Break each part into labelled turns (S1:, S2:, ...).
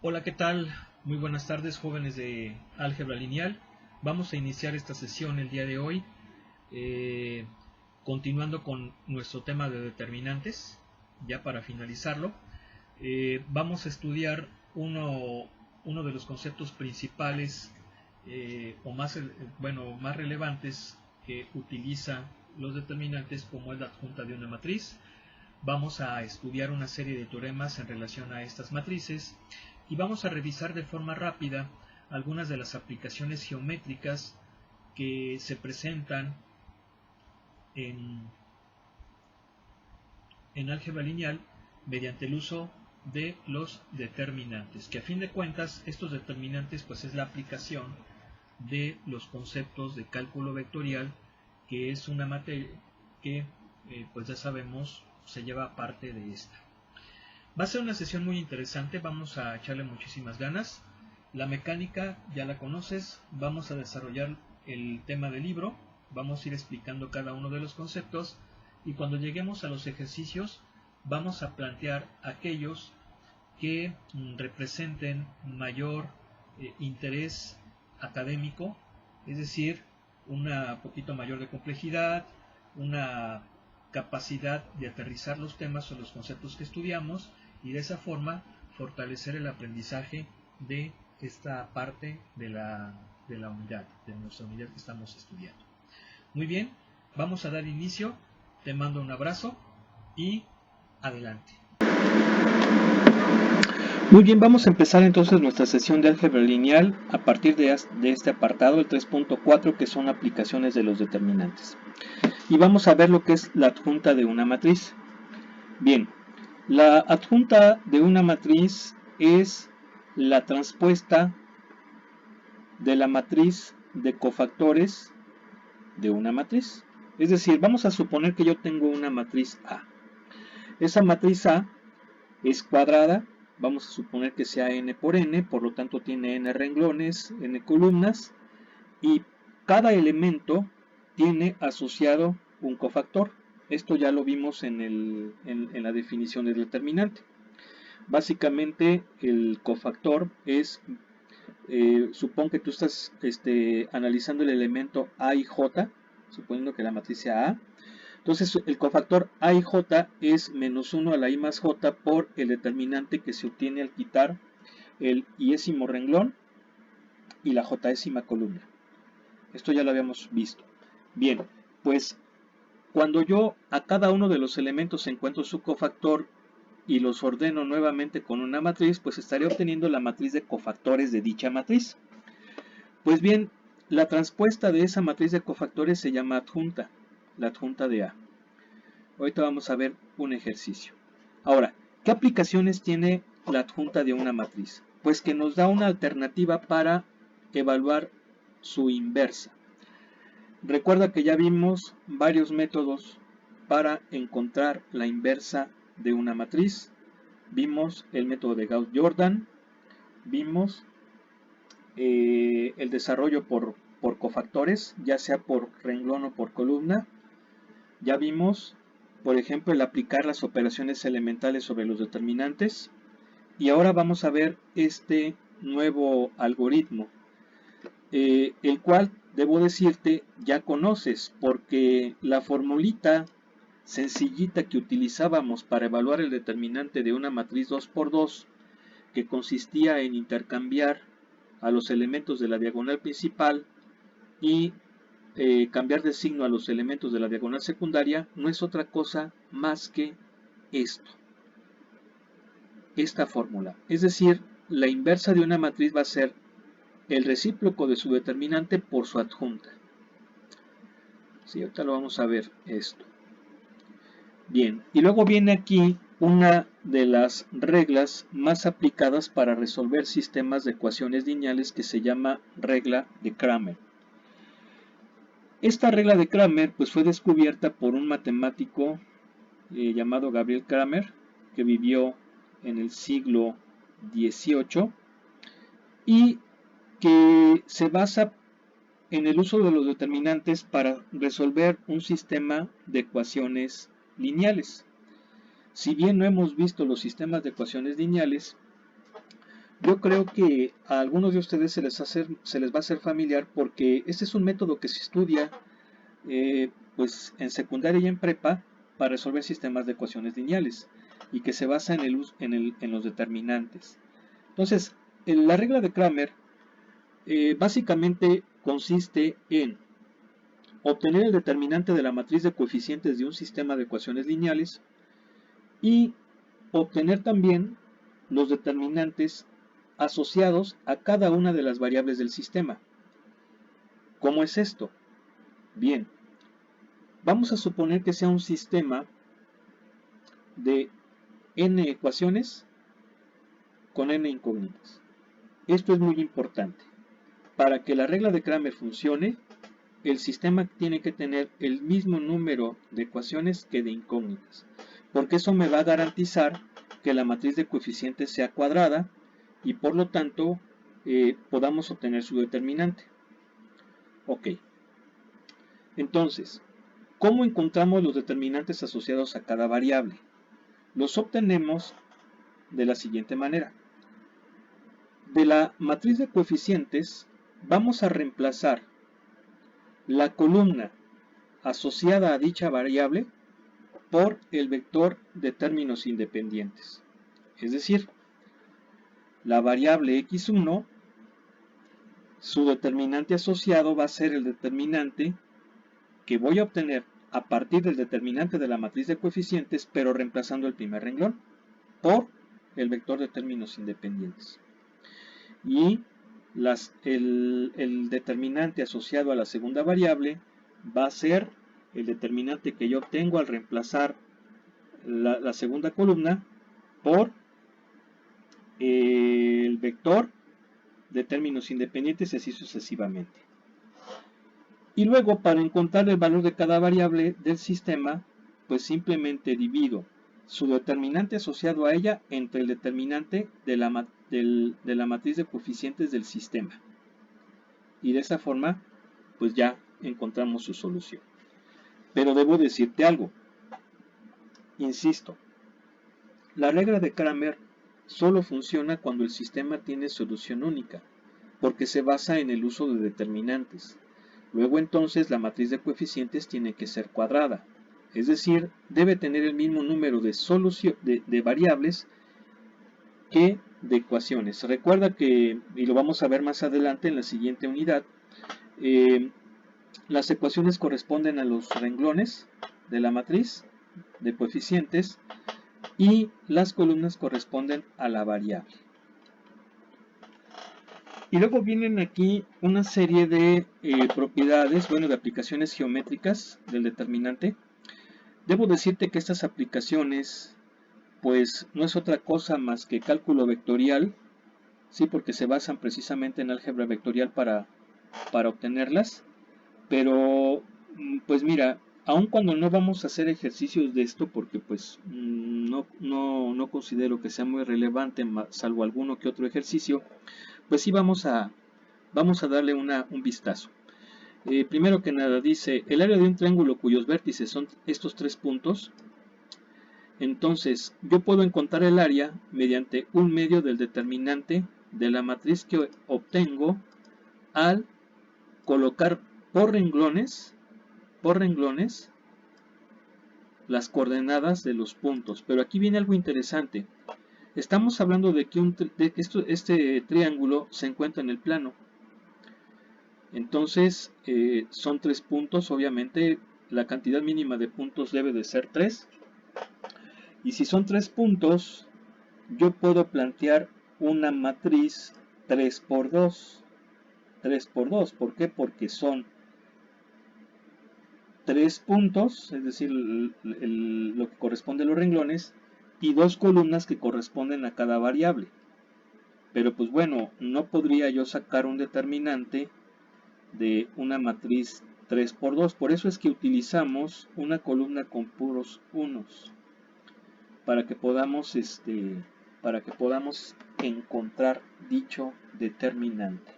S1: Hola, ¿qué tal? Muy buenas tardes, jóvenes de Álgebra Lineal. Vamos a iniciar esta sesión el día de hoy, eh, continuando con nuestro tema de determinantes, ya para finalizarlo. Vamos a estudiar uno de los conceptos principales o más relevantes que utiliza los determinantes, como es la adjunta de una matriz. Vamos a estudiar una serie de teoremas en relación a estas matrices y vamos a revisar de forma rápida algunas de las aplicaciones geométricas que se presentan en, en álgebra lineal mediante el uso de los determinantes, que a fin de cuentas estos determinantes pues es la aplicación de los conceptos de cálculo vectorial, que es una materia que pues ya sabemos se lleva parte de esta. Va a ser una sesión muy interesante, vamos a echarle muchísimas ganas. La mecánica ya la conoces, vamos a desarrollar el tema del libro, vamos a ir explicando cada uno de los conceptos y cuando lleguemos a los ejercicios vamos a plantear aquellos que representen mayor interés académico, es decir, una poquito mayor de complejidad, una capacidad de aterrizar los temas o los conceptos que estudiamos y de esa forma fortalecer el aprendizaje de esta parte de la unidad, de nuestra unidad que estamos estudiando. Muy bien, vamos a dar inicio, te mando un abrazo y adelante. Muy bien, vamos a empezar entonces nuestra sesión de álgebra lineal a partir de este apartado, el 3.4, que son aplicaciones de los determinantes. Y vamos a ver lo que es la adjunta de una matriz. Bien, la adjunta de una matriz es la transpuesta de la matriz de cofactores de una matriz. Es decir, vamos a suponer que yo tengo una matriz A. Esa matriz A es cuadrada, vamos a suponer que sea n por n, por lo tanto tiene n renglones, n columnas, y cada elemento tiene asociado un cofactor. Esto ya lo vimos en la definición del determinante. Básicamente el cofactor es, supón que tú estás analizando el elemento A y J, suponiendo que la matriz sea A. Entonces el cofactor A y J es menos 1 a la I más J por el determinante que se obtiene al quitar el iésimo renglón y la jésima columna. Esto ya lo habíamos visto. Bien, pues cuando yo a cada uno de los elementos encuentro su cofactor y los ordeno nuevamente con una matriz, pues estaré obteniendo la matriz de cofactores de dicha matriz. Pues bien, la transpuesta de esa matriz de cofactores se llama adjunta, la adjunta de A. Ahorita vamos a ver un ejercicio. Ahora, ¿qué aplicaciones tiene la adjunta de una matriz? Pues que nos da una alternativa para evaluar su inversa. Recuerda que ya vimos varios métodos para encontrar la inversa de una matriz. Vimos el método de Gauss-Jordan, vimos el desarrollo por cofactores, ya sea por renglón o por columna. Ya vimos, por ejemplo, el aplicar las operaciones elementales sobre los determinantes. Y ahora vamos a ver este nuevo algoritmo, el cual, debo decirte, ya conoces, porque la formulita sencillita que utilizábamos para evaluar el determinante de una matriz 2×2, que consistía en intercambiar a los elementos de la diagonal principal y cambiar de signo a los elementos de la diagonal secundaria, no es otra cosa más que esta fórmula. Es decir, la inversa de una matriz va a ser el recíproco de su determinante por su adjunta. Sí, ahorita lo vamos a ver esto. Bien, y luego viene aquí una de las reglas más aplicadas para resolver sistemas de ecuaciones lineales, que se llama regla de Cramer. Esta regla de Cramer pues fue descubierta por un matemático llamado Gabriel Cramer, que vivió en el siglo XVIII y que se basa en el uso de los determinantes para resolver un sistema de ecuaciones lineales. Si bien no hemos visto los sistemas de ecuaciones lineales, Yo creo que a algunos de ustedes se les va a hacer familiar porque este es un método que se estudia pues en secundaria y en prepa para resolver sistemas de ecuaciones lineales y que se basa en los determinantes. Entonces, la regla de Cramer básicamente consiste en obtener el determinante de la matriz de coeficientes de un sistema de ecuaciones lineales y obtener también los determinantes asociados a cada una de las variables del sistema. ¿Cómo es esto? Bien, vamos a suponer que sea un sistema de n ecuaciones con n incógnitas. Esto es muy importante. Para que la regla de Cramer funcione, el sistema tiene que tener el mismo número de ecuaciones que de incógnitas, porque eso me va a garantizar que la matriz de coeficientes sea cuadrada y por lo tanto podamos obtener su determinante. Ok, entonces, ¿cómo encontramos los determinantes asociados a cada variable? Los obtenemos de la siguiente manera. De la matriz de coeficientes vamos a reemplazar la columna asociada a dicha variable por el vector de términos independientes. Es decir, la variable x1, su determinante asociado va a ser el determinante que voy a obtener a partir del determinante de la matriz de coeficientes, pero reemplazando el primer renglón por el vector de términos independientes. Y el determinante asociado a la segunda variable va a ser el determinante que yo obtengo al reemplazar la segunda columna por el vector de términos independientes y así sucesivamente. Y luego, para encontrar el valor de cada variable del sistema, pues simplemente divido su determinante asociado a ella entre el determinante de la matriz de coeficientes del sistema. Y de esa forma, pues ya encontramos su solución. Pero debo decirte algo. Insisto, la regla de Cramer solo funciona cuando el sistema tiene solución única, porque se basa en el uso de determinantes. Luego entonces la matriz de coeficientes tiene que ser cuadrada, es decir, debe tener el mismo número de variables que de ecuaciones. Recuerda que, y lo vamos a ver más adelante en la siguiente unidad, las ecuaciones corresponden a los renglones de la matriz de coeficientes y las columnas corresponden a la variable. Y luego vienen aquí una serie de propiedades, de aplicaciones geométricas del determinante. Debo decirte que estas aplicaciones, pues no es otra cosa más que cálculo vectorial, sí, porque se basan precisamente en álgebra vectorial para obtenerlas. Pero, pues mira, aun cuando no vamos a hacer ejercicios de esto, porque pues no considero que sea muy relevante, salvo alguno que otro ejercicio, pues sí vamos a darle un vistazo. Primero que nada dice, el área de un triángulo cuyos vértices son estos tres puntos, entonces yo puedo encontrar el área mediante un medio del determinante de la matriz que obtengo al colocar por renglones las coordenadas de los puntos. Pero aquí viene algo interesante. Estamos hablando de que este triángulo se encuentra en el plano. Entonces son tres puntos, obviamente la cantidad mínima de puntos debe de ser 3. Y si son 3 puntos, yo puedo plantear una matriz 3 por 2. 3 por 2, ¿por qué? Porque son 3 puntos, es decir, lo que corresponde a los renglones, y 2 columnas que corresponden a cada variable. Pero pues bueno, no podría yo sacar un determinante de una matriz 3 por 2, por eso es que utilizamos una columna con puros unos, para que podamos encontrar dicho determinante.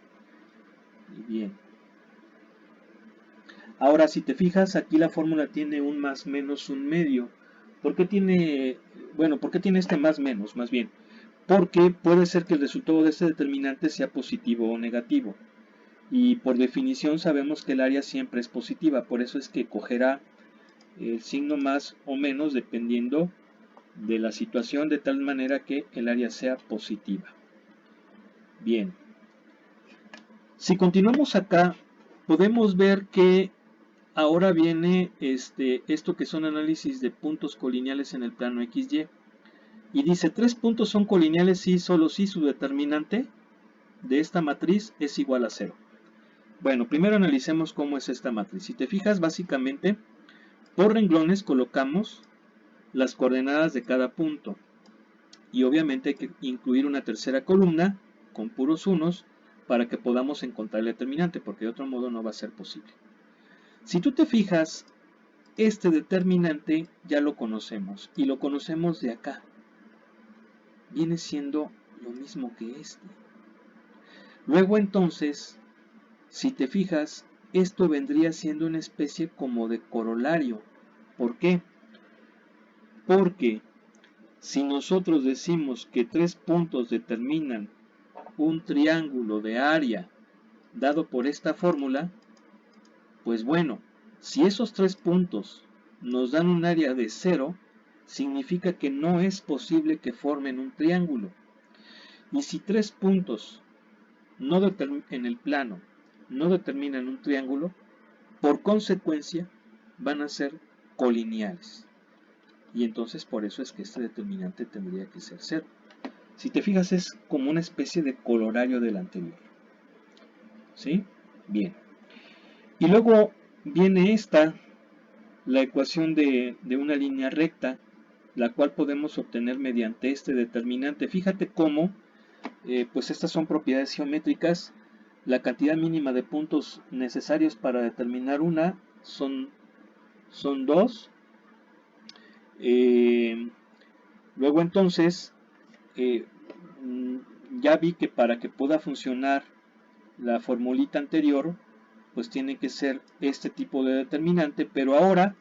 S1: Bien. Ahora, si te fijas, aquí la fórmula tiene un más menos un medio. ¿Por qué tiene, ¿por qué tiene este más menos? Más bien, porque puede ser que el resultado de este determinante sea positivo o negativo. Y por definición sabemos que el área siempre es positiva, por eso es que cogerá el signo más o menos dependiendo de la situación, de tal manera que el área sea positiva. Bien, si continuamos acá, podemos ver que ahora viene esto que son análisis de puntos colineales en el plano XY. Y dice, 3 puntos son colineales si solo si su determinante de esta matriz es igual a 0. Bueno, primero analicemos cómo es esta matriz. Si te fijas, básicamente, por renglones colocamos las coordenadas de cada punto. Y obviamente hay que incluir una tercera columna con puros unos para que podamos encontrar el determinante, porque de otro modo no va a ser posible. Si tú te fijas, este determinante ya lo conocemos, y lo conocemos de acá. Viene siendo lo mismo que este. Luego entonces, si te fijas, esto vendría siendo una especie como de corolario. ¿Por qué? Porque si nosotros decimos que 3 puntos determinan un triángulo de área dado por esta fórmula, pues bueno, si esos 3 puntos nos dan un área de 0, significa que no es posible que formen un triángulo. Y si 3 puntos en el plano no determinan un triángulo, por consecuencia van a ser colineales. Y entonces por eso es que este determinante tendría que ser 0. Si te fijas, es como una especie de corolario del anterior. ¿Sí? Bien. Y luego viene la ecuación de una línea recta, la cual podemos obtener mediante este determinante. Fíjate cómo, pues estas son propiedades geométricas. La cantidad mínima de puntos necesarios para determinar una son 2. Luego entonces, ya vi que para que pueda funcionar la formulita anterior, pues tiene que ser este tipo de determinante, pero ahora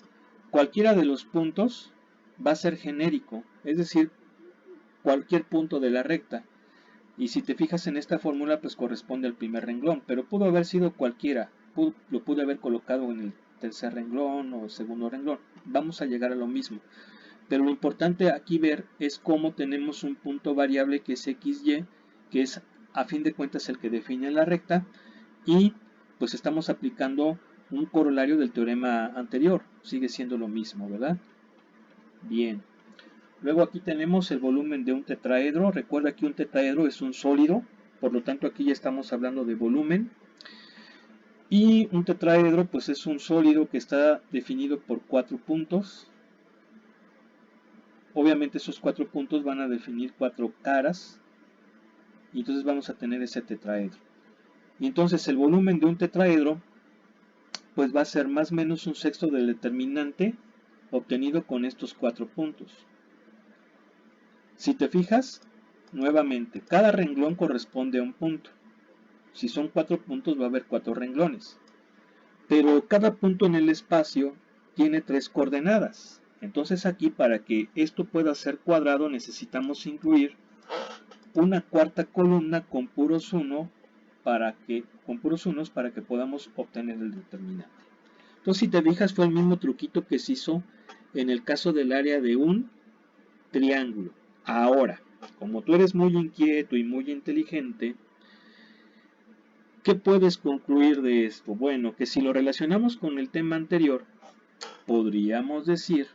S1: cualquiera de los puntos va a ser genérico, es decir, cualquier punto de la recta. Y si te fijas en esta fórmula, pues corresponde al primer renglón, pero pudo haber sido cualquiera, lo pude haber colocado en el tercer renglón o segundo renglón. Vamos a llegar a lo mismo. Pero lo importante aquí ver es cómo tenemos un punto variable que es XY, que es a fin de cuentas el que define la recta, y pues estamos aplicando un corolario del teorema anterior, sigue siendo lo mismo, ¿verdad? Bien. Luego aquí tenemos el volumen de un tetraedro. Recuerda que un tetraedro es un sólido, por lo tanto aquí ya estamos hablando de volumen. Y un tetraedro pues es un sólido que está definido por 4 puntos. Obviamente esos 4 puntos van a definir 4 caras. Y entonces vamos a tener ese tetraedro. Y entonces el volumen de un tetraedro pues va a ser más o menos un sexto del determinante obtenido con estos 4 puntos. Si te fijas, nuevamente, cada renglón corresponde a un punto. Si son 4 puntos va a haber 4 renglones. Pero cada punto en el espacio tiene 3 coordenadas. Entonces aquí, para que esto pueda ser cuadrado, necesitamos incluir una cuarta columna con puros unos para que podamos obtener el determinante. Entonces, si te fijas, fue el mismo truquito que se hizo en el caso del área de un triángulo. Ahora, como tú eres muy inquieto y muy inteligente, ¿qué puedes concluir de esto? Bueno, que si lo relacionamos con el tema anterior, podríamos decir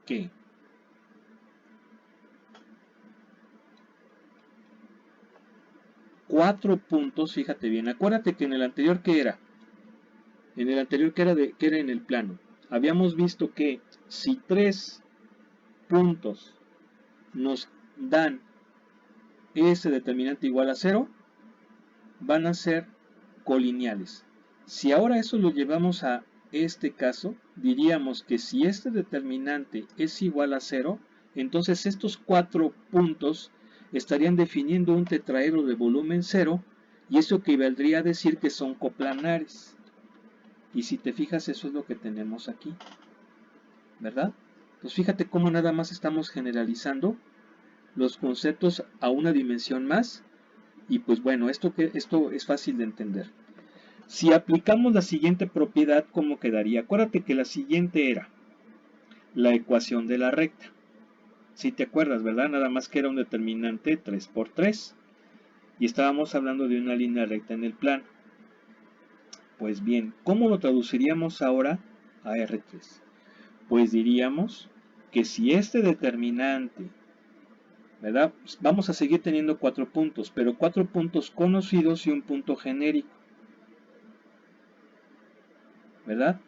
S1: que cuatro puntos, fíjate bien, acuérdate que en el anterior, ¿qué era? En el anterior, que era en el plano. Habíamos visto que si 3 puntos nos dan ese determinante igual a 0, van a ser colineales. Si ahora eso lo llevamos a este caso, diríamos que si este determinante es igual a 0, entonces estos 4 puntos estarían definiendo un tetraedro de volumen 0, y eso equivaldría a decir que son coplanares. Y si te fijas, eso es lo que tenemos aquí, ¿verdad? Pues fíjate cómo nada más estamos generalizando los conceptos a una dimensión más. Y pues bueno, esto es fácil de entender. Si aplicamos la siguiente propiedad, ¿cómo quedaría? Acuérdate que la siguiente era la ecuación de la recta. Si te acuerdas, ¿verdad? Nada más que era un determinante 3 por 3. Y estábamos hablando de una línea recta en el plano. Pues bien, ¿cómo lo traduciríamos ahora a R3? Pues diríamos que si este determinante, ¿verdad? Vamos a seguir teniendo 4 puntos, pero 4 puntos conocidos y un punto genérico, ¿verdad?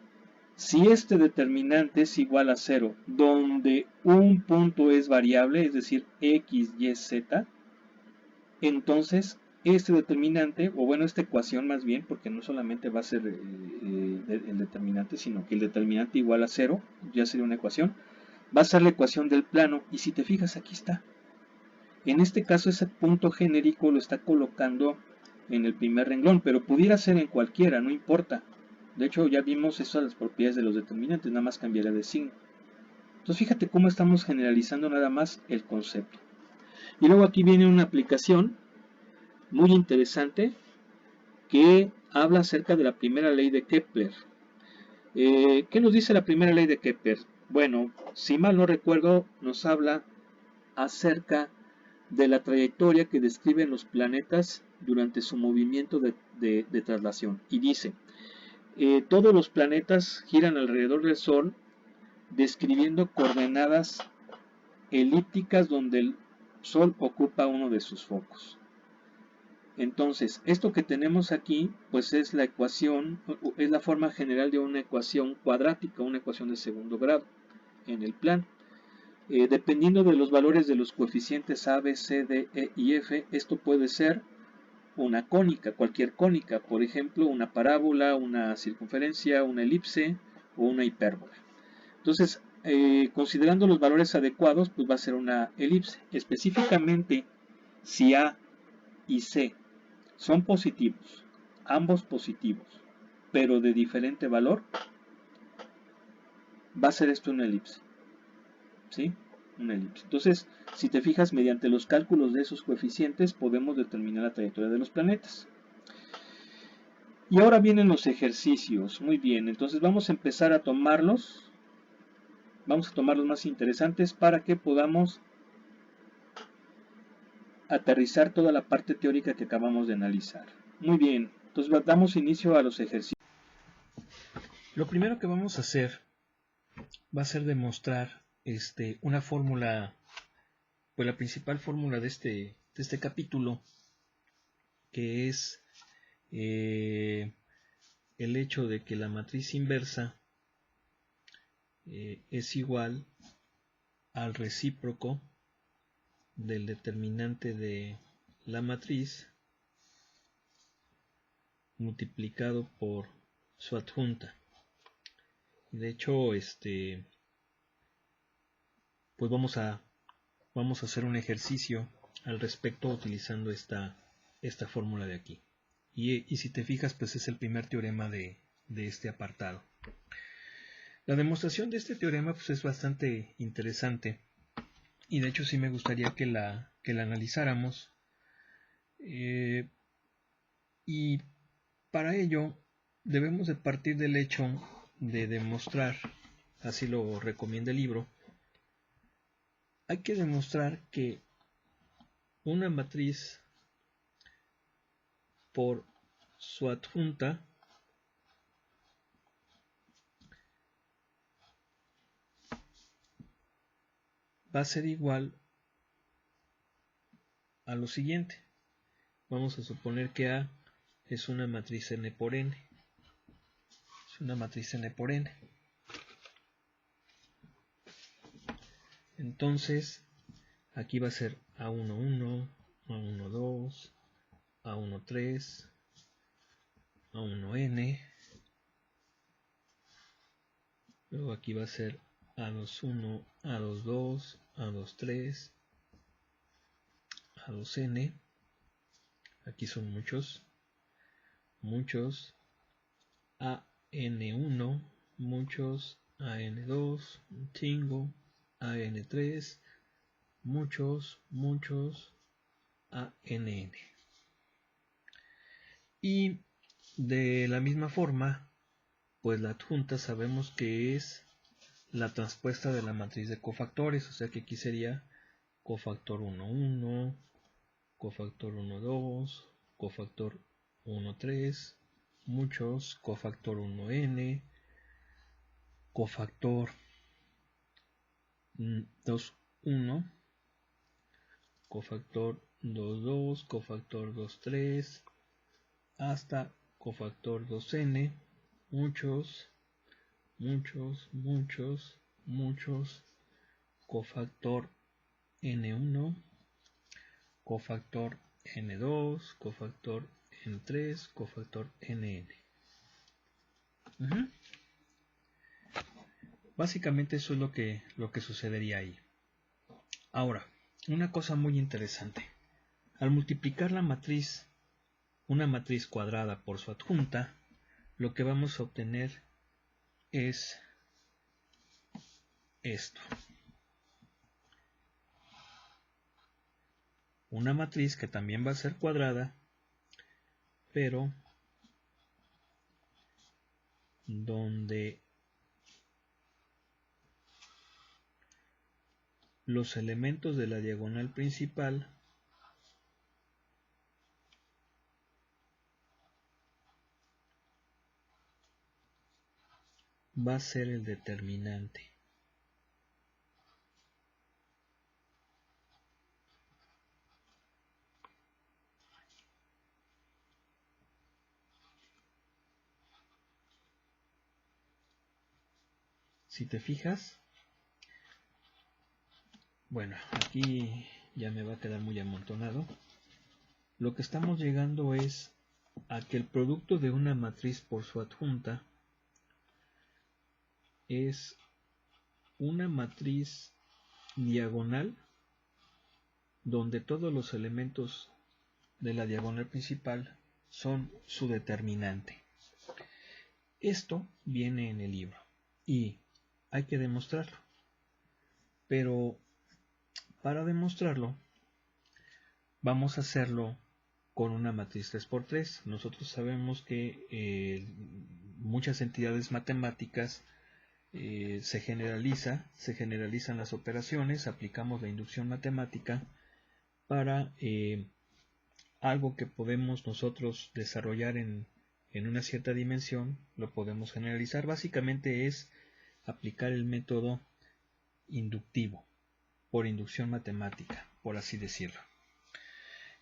S1: Si este determinante es igual a 0, donde un punto es variable, es decir, x, y, z, entonces este determinante, o bueno, esta ecuación más bien, porque no solamente va a ser el determinante, sino que el determinante igual a 0, ya sería una ecuación, va a ser la ecuación del plano, y si te fijas aquí está. En este caso ese punto genérico lo está colocando en el primer renglón, pero pudiera ser en cualquiera, no importa. De hecho ya vimos eso de las propiedades de los determinantes, nada más cambiará de signo. Entonces fíjate cómo estamos generalizando nada más el concepto. Y luego aquí viene una aplicación muy interesante que habla acerca de la primera ley de Kepler. ¿Qué nos dice la primera ley de Kepler? Bueno, si mal no recuerdo, nos habla acerca de la trayectoria que describen los planetas durante su movimiento de traslación. Y dice, todos los planetas giran alrededor del Sol describiendo coordenadas elípticas donde el Sol ocupa uno de sus focos. Entonces, esto que tenemos aquí, pues es la ecuación, es la forma general de una ecuación cuadrática, una ecuación de segundo grado en el plano. Dependiendo de los valores de los coeficientes A, B, C, D, E y F, esto puede ser una cónica, cualquier cónica, por ejemplo, una parábola, una circunferencia, una elipse o una hipérbola. Entonces, considerando los valores adecuados, pues va a ser una elipse. Específicamente, si A y C son positivos, ambos positivos, pero de diferente valor, va a ser esto una elipse. ¿Sí? Una elipse. Entonces, si te fijas, mediante los cálculos de esos coeficientes podemos determinar la trayectoria de los planetas. Y ahora vienen los ejercicios. Muy bien, entonces vamos a empezar a tomarlos. Vamos a tomar los más interesantes para que podamos aterrizar toda la parte teórica que acabamos de analizar. Muy bien, entonces damos inicio a los ejercicios.
S2: Lo primero que vamos a hacer va a ser demostrar una fórmula, pues la principal fórmula de este capítulo, que es el hecho de que la matriz inversa es igual al recíproco del determinante de la matriz multiplicado por su adjunta. Y de hecho, pues vamos a hacer un ejercicio al respecto utilizando esta fórmula de aquí. Y si te fijas, pues es el primer teorema de este apartado. La demostración de este teorema pues es bastante interesante, y de hecho sí me gustaría que la analizáramos. Y para ello debemos de partir del hecho de demostrar, así lo recomienda el libro, hay que demostrar que una matriz por su adjunta va a ser igual a lo siguiente. Vamos a suponer que A es una matriz n por n. Es una matriz n por n. Entonces, aquí va a ser A11, A12, A13, A1n. Luego aquí va a ser A21, A22, A23, A2n. Aquí son muchos. AN1, muchos, AN2, un chingo, AN3, muchos, muchos, ANN. Y de la misma forma, pues la adjunta sabemos que es la transpuesta de la matriz de cofactores, o sea que aquí sería cofactor 1, 1, cofactor 1, 2, cofactor 1, 3, muchos, cofactor 1n, cofactor 2, 1, cofactor 2, 2, cofactor 2, 3, hasta cofactor 2n, muchos, muchos, muchos, muchos, cofactor n1, cofactor n2, cofactor n3, cofactor nn. Básicamente eso es lo que sucedería ahí. Ahora, una cosa muy interesante. Al multiplicar la matriz, una matriz cuadrada por su adjunta, lo que vamos a obtener es esto. Una matriz que también va a ser cuadrada, pero donde los elementos de la diagonal principal va a ser el determinante. Si te fijas, bueno, aquí ya me va a quedar muy amontonado. Lo que estamos llegando es a que el producto de una matriz por su adjunta es una matriz diagonal donde todos los elementos de la diagonal principal son su determinante. Esto viene en el libro y hay que demostrarlo. Pero para demostrarlo vamos a hacerlo con una matriz 3×3. Nosotros sabemos que muchas entidades matemáticas se generalizan las operaciones, aplicamos la inducción matemática para algo que podemos nosotros desarrollar en una cierta dimensión, lo podemos generalizar. Básicamente es aplicar el método inductivo, por inducción matemática, por así decirlo.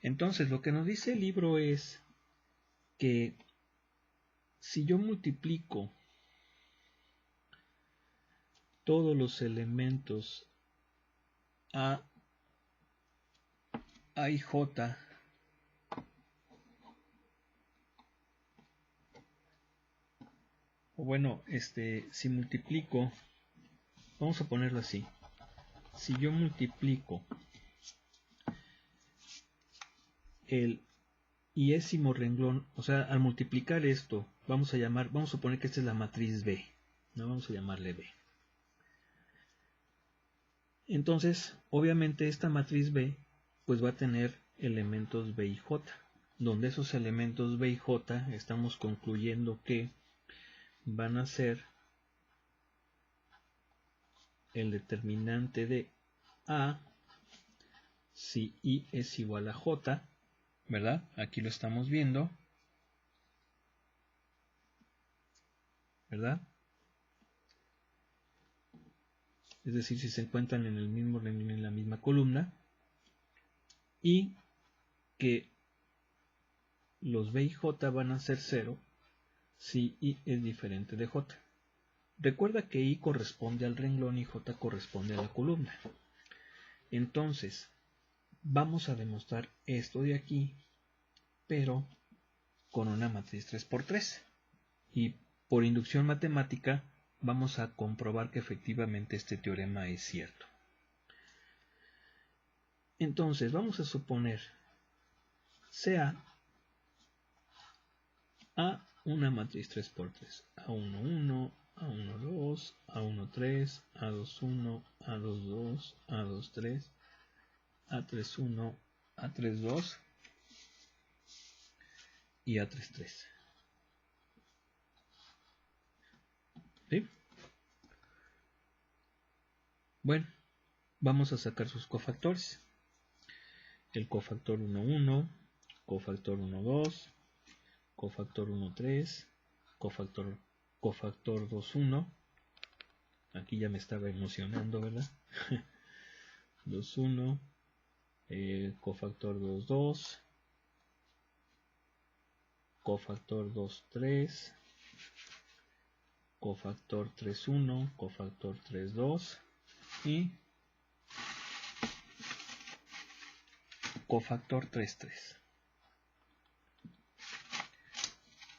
S2: Entonces, lo que nos dice el libro es que si yo multiplico todos los elementos A y J o bueno, si multiplico, vamos a ponerlo así, si yo multiplico el iésimo renglón, o sea, al multiplicar esto, vamos a suponer que esta es la matriz B, no vamos a llamarle B. Entonces, obviamente esta matriz B pues va a tener elementos B y J, donde esos elementos B y J estamos concluyendo que van a ser el determinante de A si I es igual a J, ¿verdad? Aquí lo estamos viendo, ¿verdad? Es decir, si se encuentran en el mismo renglón, en la misma columna, y que los B y J van a ser 0 si I es diferente de J. Recuerda que I corresponde al renglón y J corresponde a la columna. Entonces, vamos a demostrar esto de aquí, pero con una matriz 3×3. Y por inducción matemática vamos a comprobar que efectivamente este teorema es cierto. Entonces, vamos a suponer sea A una matriz 3×3, A11, A12, A13, A21, A22, A23, A31, A32 y A33. ¿Sí? Bueno, vamos a sacar sus cofactores. El cofactor 1,1, cofactor 1,2, cofactor 1,3, cofactor 2,1. Aquí ya me estaba emocionando, ¿verdad? 2,1, cofactor 2,2, cofactor 2,3, cofactor 3,1, cofactor 3,2 y cofactor 3,3.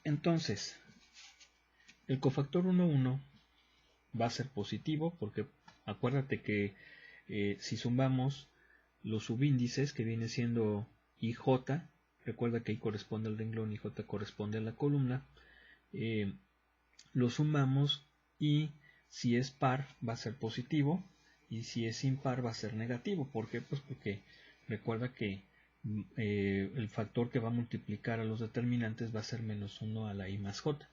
S2: Entonces, el cofactor 1,1 va a ser positivo porque acuérdate que si sumamos los subíndices que viene siendo IJ, recuerda que I corresponde al renglón y J corresponde a la columna, lo sumamos y si es par va a ser positivo y si es impar va a ser negativo. ¿Por qué? Pues porque recuerda que el factor que va a multiplicar a los determinantes va a ser -1 a la I más J.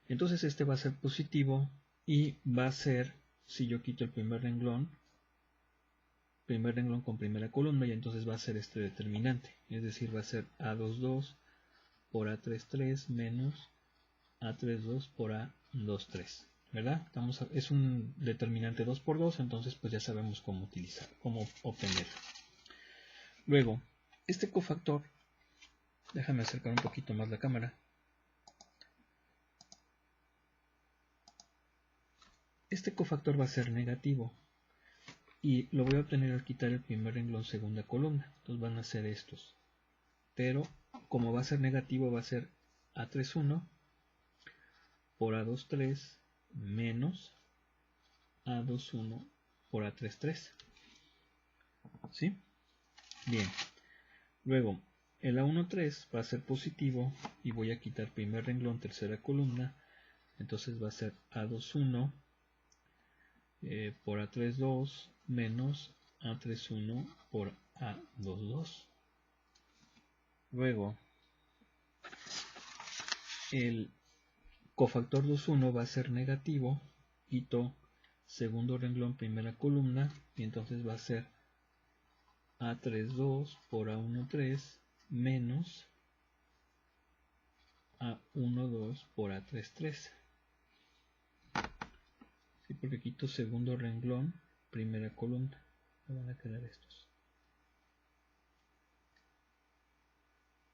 S2: Entonces este va a ser positivo y va a ser, si yo quito el primer renglón con primera columna, y entonces va a ser este determinante, es decir, va a ser A22 por A33 menos A32 por A23, ¿verdad? Es un determinante 2 por 2, entonces pues ya sabemos cómo utilizar, cómo obtenerlo. Luego, este cofactor, déjame acercar un poquito más la cámara. Este cofactor va a ser negativo y lo voy a obtener al quitar el primer renglón segunda columna. Entonces van a ser estos. Pero como va a ser negativo, va a ser A31 por A23 menos A21 por A33. ¿Sí? Bien. Luego, el A13 va a ser positivo y voy a quitar primer renglón tercera columna. Entonces va a ser A21 por A32 menos A31 por A22. Luego, el cofactor 2,1 va a ser negativo, quito segundo renglón primera columna y entonces va a ser A32 por A13 menos A12 por A33. Sí, porque quito segundo renglón primera columna, me van a quedar estos.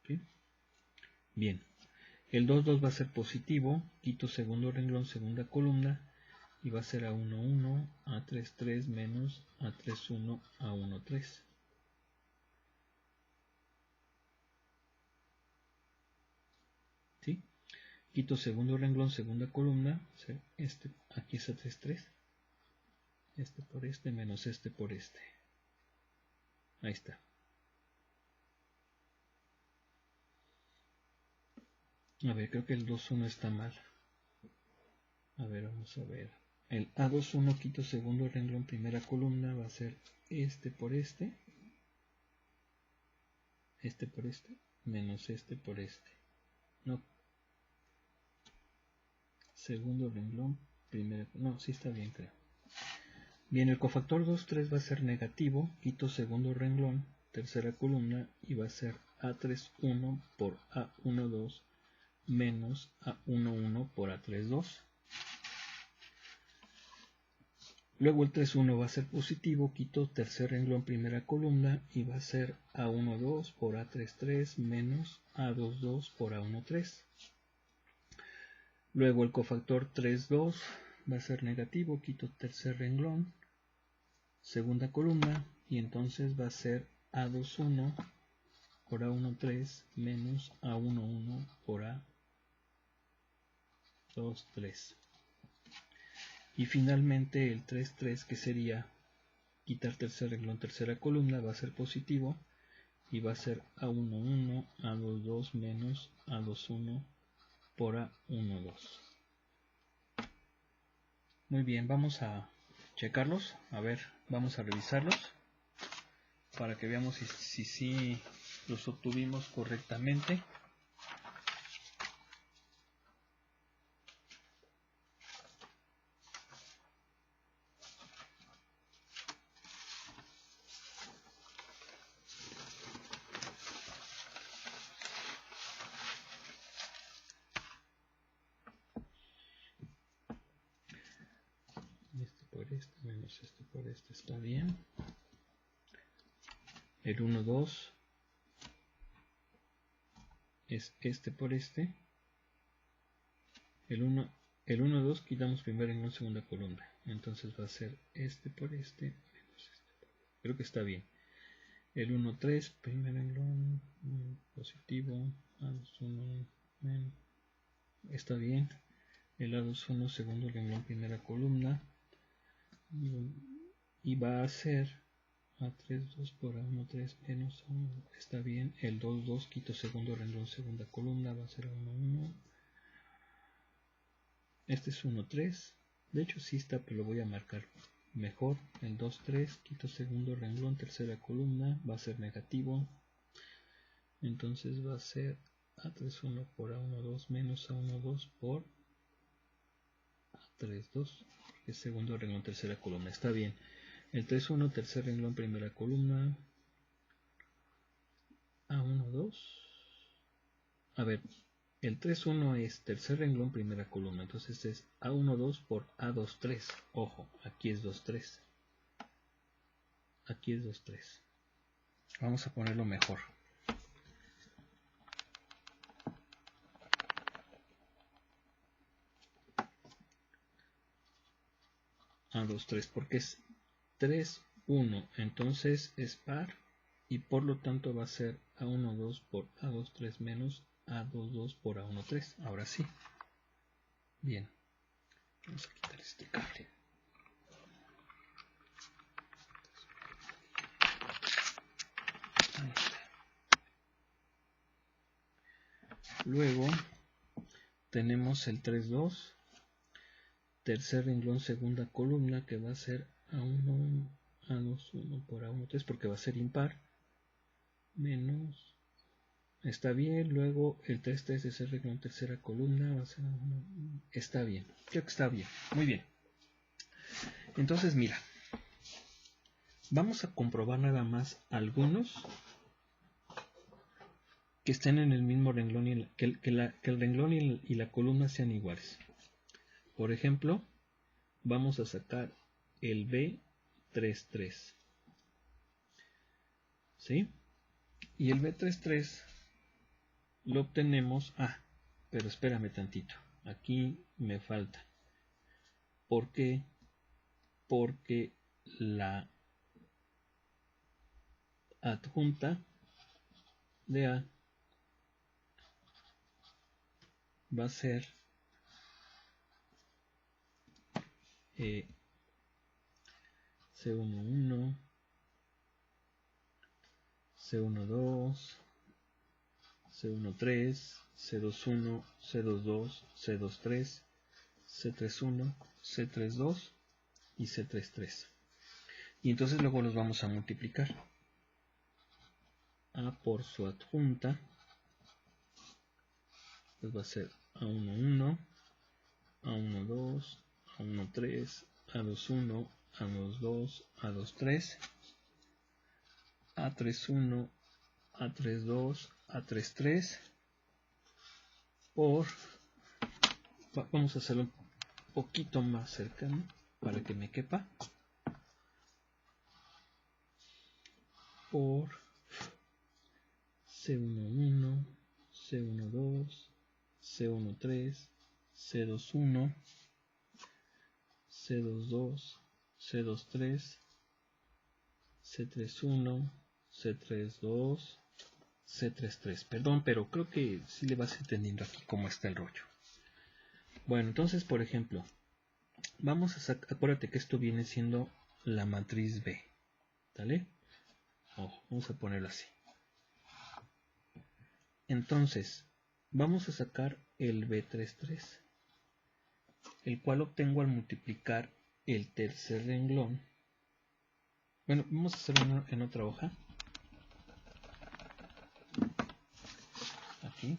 S2: ¿Sí? Bien, el 2,2 va a ser positivo, quito segundo renglón segunda columna y va a ser A11, A33 menos A31, A13. ¿Sí? Quito segundo renglón segunda columna, aquí es A33, este por este menos este por este. Ahí está. A ver, creo que el 2,1 está mal. A ver, vamos a ver. El A21 quito segundo renglón primera columna, va a ser este por este por este, menos este por este. No. Segundo renglón, primera, no, sí está bien, creo. Bien, el cofactor 2,3 va a ser negativo, quito segundo renglón, tercera columna, y va a ser A31 por A12 menos A11 por A32. Luego el 3,1 va a ser positivo, quito tercer renglón primera columna y va a ser A12 por A33 menos A22 por A13. Luego el cofactor 3,2 va a ser negativo, quito tercer renglón, segunda columna y entonces va a ser A21 por A13 menos A11 por A23. Y finalmente el 3,3 que sería quitar tercer renglón tercera columna va a ser positivo y va a ser A11 A22 menos A21 por A12. Muy bien, vamos a checarlos, a ver, vamos a revisarlos. para que veamos si los obtuvimos correctamente. Este por este menos este por este está bien. El 1, 2 es este por este. El 1, 2 quitamos primer renglón, segunda columna. Entonces va a ser este por este menos este por este. Creo que está bien. El 1, 3, primer renglón positivo. A2, 1, está bien. El A2, 1, segundo renglón, primera columna. Y va a ser A3, 2 por A1, 3 menos A1. Está bien. El 2, 2, quito segundo renglón, segunda columna. Va a ser A1, 1. Este es 1, 3. De hecho sí está, pero lo voy a marcar mejor. El 2, 3, quito segundo renglón, tercera columna. Va a ser negativo. Entonces va a ser A3, 1 por A1, 2 menos A1, 2 por A3, 2. Porque es segundo renglón, tercera columna. Está bien. El 3, 1, tercer renglón, primera columna. A1, 2. A ver, el 3, 1 es tercer renglón, primera columna. Entonces es A1, 2 por A2, 3. Ojo, aquí es 2, 3. Aquí es 2, 3. Vamos a ponerlo mejor. A2, 3, porque es 3, 1. Entonces es par. Y por lo tanto va a ser A1, 2 por A2, 3 menos A2, 2 por A1, 3. Ahora sí. Bien. Vamos a quitar este cable. Ahí está. Luego tenemos el 3, 2. Tercer renglón, segunda columna, que va a ser A1, A2, 1 por A1, 3, porque va a ser impar. Menos. Está bien. Luego el 3, 3 de ser renglón, tercera columna, va a ser A1. Está bien. Creo que está bien. Muy bien. Entonces, mira. Vamos a comprobar nada más algunos que estén en el mismo renglón y que el renglón y la columna sean iguales. Por ejemplo, vamos a sacar el B33. ¿Sí? Y el B33 lo obtenemos... pero espérame tantito. Aquí me falta. ¿Por qué? Porque la adjunta de A va a ser C11, C12, C13, C21, C22, C23, C31, C32 y C33. Y entonces luego los vamos a multiplicar. A por su adjunta, pues va a ser A11, A12, A13, A21, A22, A23, A31, A32, A33 por... Vamos a hacerlo un poquito más cercano para que me quepa. Por C11, C12, C13, C21, C22, C23, C31, C32, C33. Perdón, pero creo que sí le vas entendiendo aquí cómo está el rollo. Bueno, entonces, por ejemplo, vamos a sacar, acuérdate que esto viene siendo la matriz B, ¿vale? Vamos a ponerlo así. Entonces, vamos a sacar el B33, el cual obtengo al multiplicar el tercer renglón. Bueno, vamos a hacerlo en otra hoja. Aquí.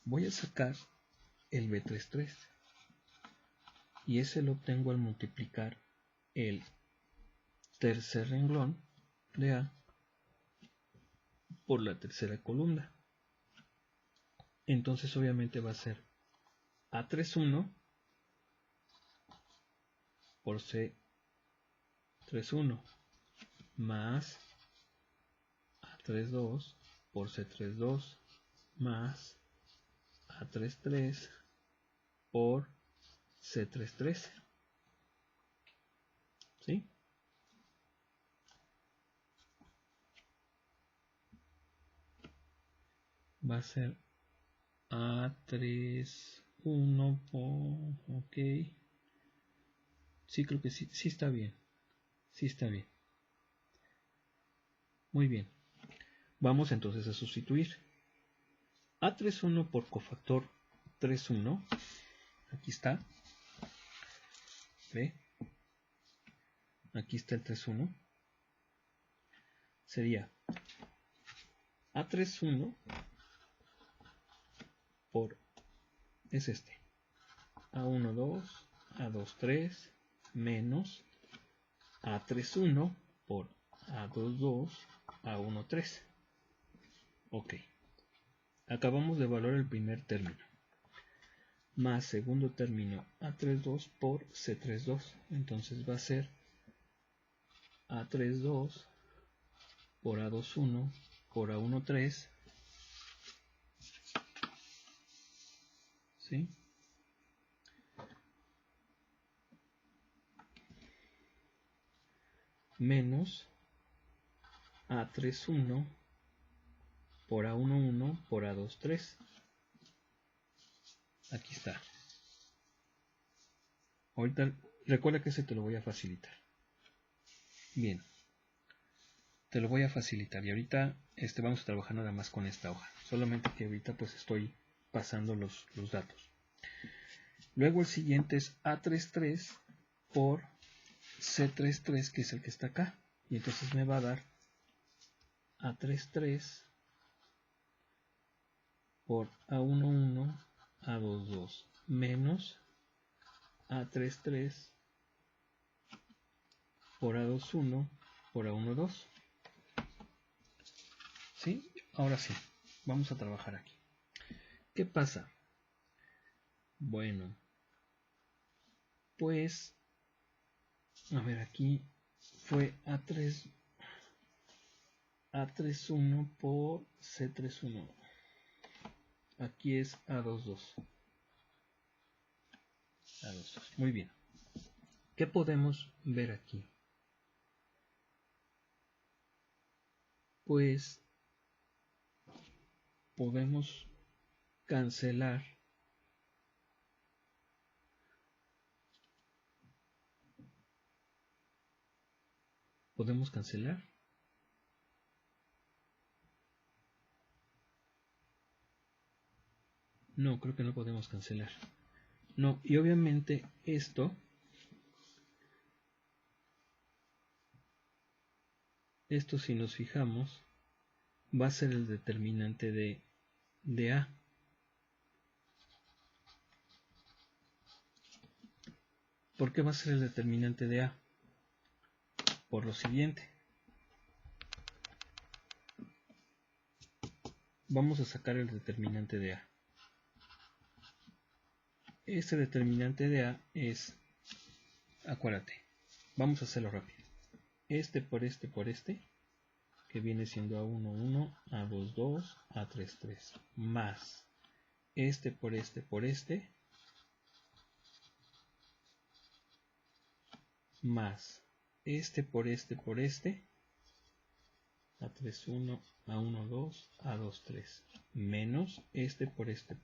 S2: Voy a sacar el B33 y ese lo obtengo al multiplicar el tercer renglón de A por la tercera columna. Entonces obviamente va a ser A31 por C31 más A32 por C32 más A33 por C33. ¿Sí? Va a ser A31 por... ok. Sí, creo que sí, sí está bien. Sí está bien. Muy bien. Vamos entonces a sustituir. A31 por cofactor 31. Aquí está. ¿Ve? Aquí está el 31. Sería A31 por... es este. A12, A23 menos A31 por A22, A13. Ok. Acabamos de evaluar el primer término. Más segundo término A32 por C32. Entonces va a ser A32 por A21 por A13. ¿Sí? Menos A31 por A11 por A23. Aquí está. Ahorita recuerda que ese te lo voy a facilitar. Bien. Te lo voy a facilitar. Y ahorita vamos a trabajar nada más con esta hoja. Solamente que ahorita pues estoy pasando los datos. Luego el siguiente es A33 por C33, que es el que está acá. Y entonces me va a dar A33 por A11, A22 menos A33 por A21 por A12. ¿Sí? Ahora sí, vamos a trabajar aquí. ¿Qué pasa? Bueno, pues, a ver, aquí fue A31 por C31. Aquí es A22. A22. Muy bien. ¿Qué podemos ver aquí? Pues podemos cancelar no, creo que no podemos cancelar. No, y obviamente esto si nos fijamos va a ser el determinante de A. ¿Por qué va a ser el determinante de A? Por lo siguiente. Vamos a sacar el determinante de A. Este determinante de A es, acuérdate, vamos a hacerlo rápido. Este por este, que viene siendo A11, A22, A33, más este por este, más este por este, A31, A12, A23, menos este por este,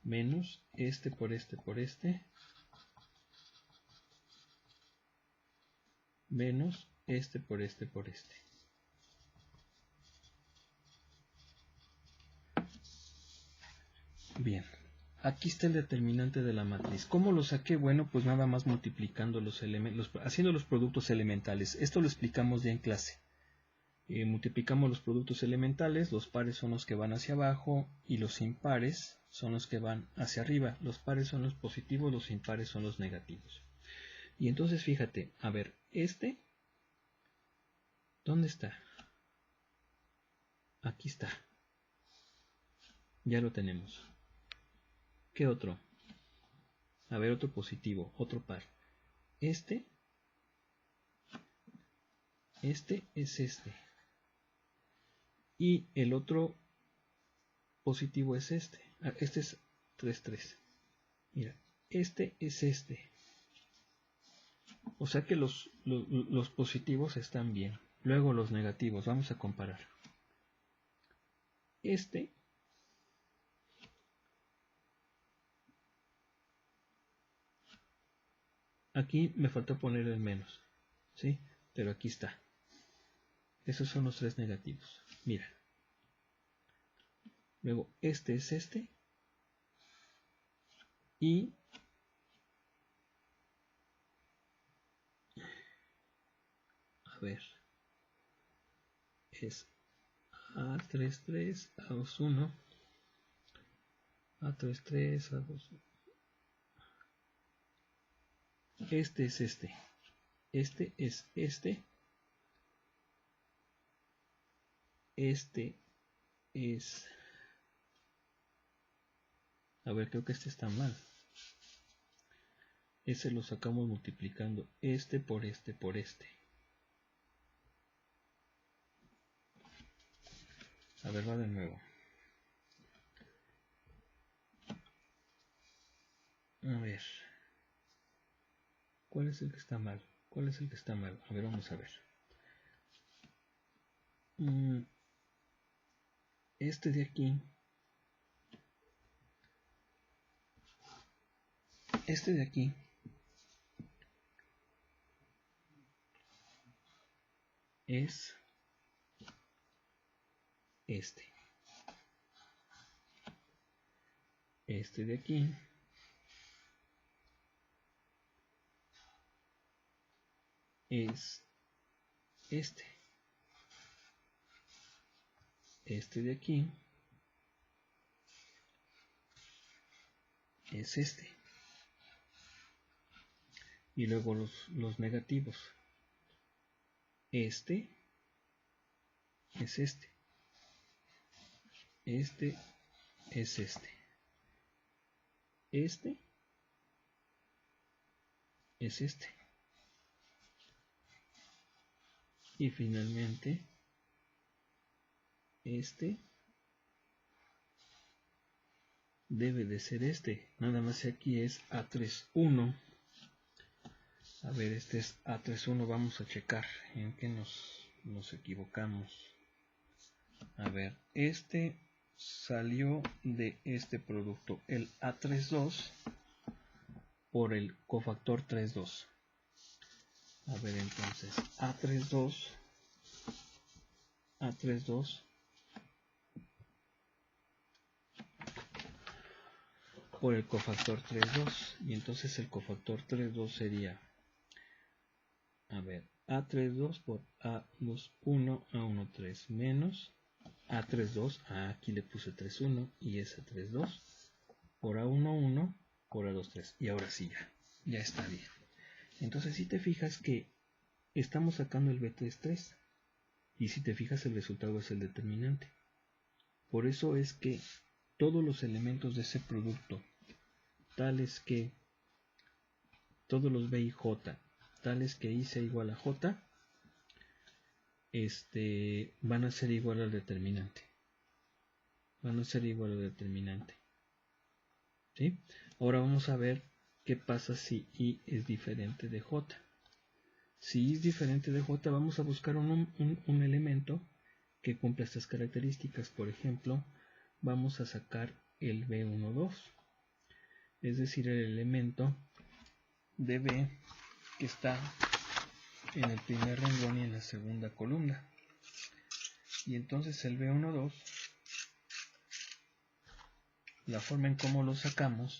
S2: menos este por este, menos este por este. Bien, aquí está el determinante de la matriz. ¿Cómo lo saqué? Bueno, pues nada más multiplicando los elementos, haciendo los productos elementales. Esto lo explicamos ya en clase. Multiplicamos los productos elementales, los pares son los que van hacia abajo y los impares son los que van hacia arriba. Los pares son los positivos, los impares son los negativos. Y entonces fíjate, a ver, ¿dónde está? Aquí está. Ya lo tenemos. ¿Qué otro? A ver, otro positivo, otro par. Este es este. Y el otro positivo es este. Este es 3, 3. Mira, este es este. O sea que los positivos están bien. Luego los negativos, vamos a comparar. Aquí me faltó poner el menos, ¿sí? Pero aquí está. Esos son los 3 negativos. Mira. Luego este es este. Y a ver. Es A33, A21, A33, A21. Este es este. Este es este. Este es... A ver, creo que este está mal. Ese lo sacamos multiplicando este por este por este. A ver, va de nuevo. A ver. ¿Cuál es el que está mal? ¿Cuál es el que está mal? A ver, vamos a ver. Este de aquí. Este de aquí. Es este. Este de aquí es este. Este de aquí es este. Y luego los negativos. Este es este. Este es este. Este es este. Y finalmente, este debe de ser este. Nada más que aquí es A31. A ver, este es A31. Vamos a checar en qué nos equivocamos. A ver, este salió de este producto, el A32, por el cofactor 32. A ver, entonces, A32 por el cofactor 32. Y entonces el cofactor 32 sería, a ver, A32 por A21, A13 menos A32, aquí le puse 31 y ese 32 por A11 por A23. Y ahora sí ya está bien. Entonces si te fijas que estamos sacando el B33 y si te fijas el resultado es el determinante. Por eso es que todos los elementos de ese producto, tales que todos los B y J, tales que I sea igual a J, van a ser igual al determinante. Van a ser igual al determinante. ¿Sí? Ahora vamos a ver qué pasa si I es diferente de J. Si I es diferente de J, vamos a buscar un elemento que cumpla estas características. Por ejemplo, vamos a sacar el B12, es decir, el elemento de B que está en el primer renglón y en la segunda columna. Y entonces el B12 la forma en cómo lo sacamos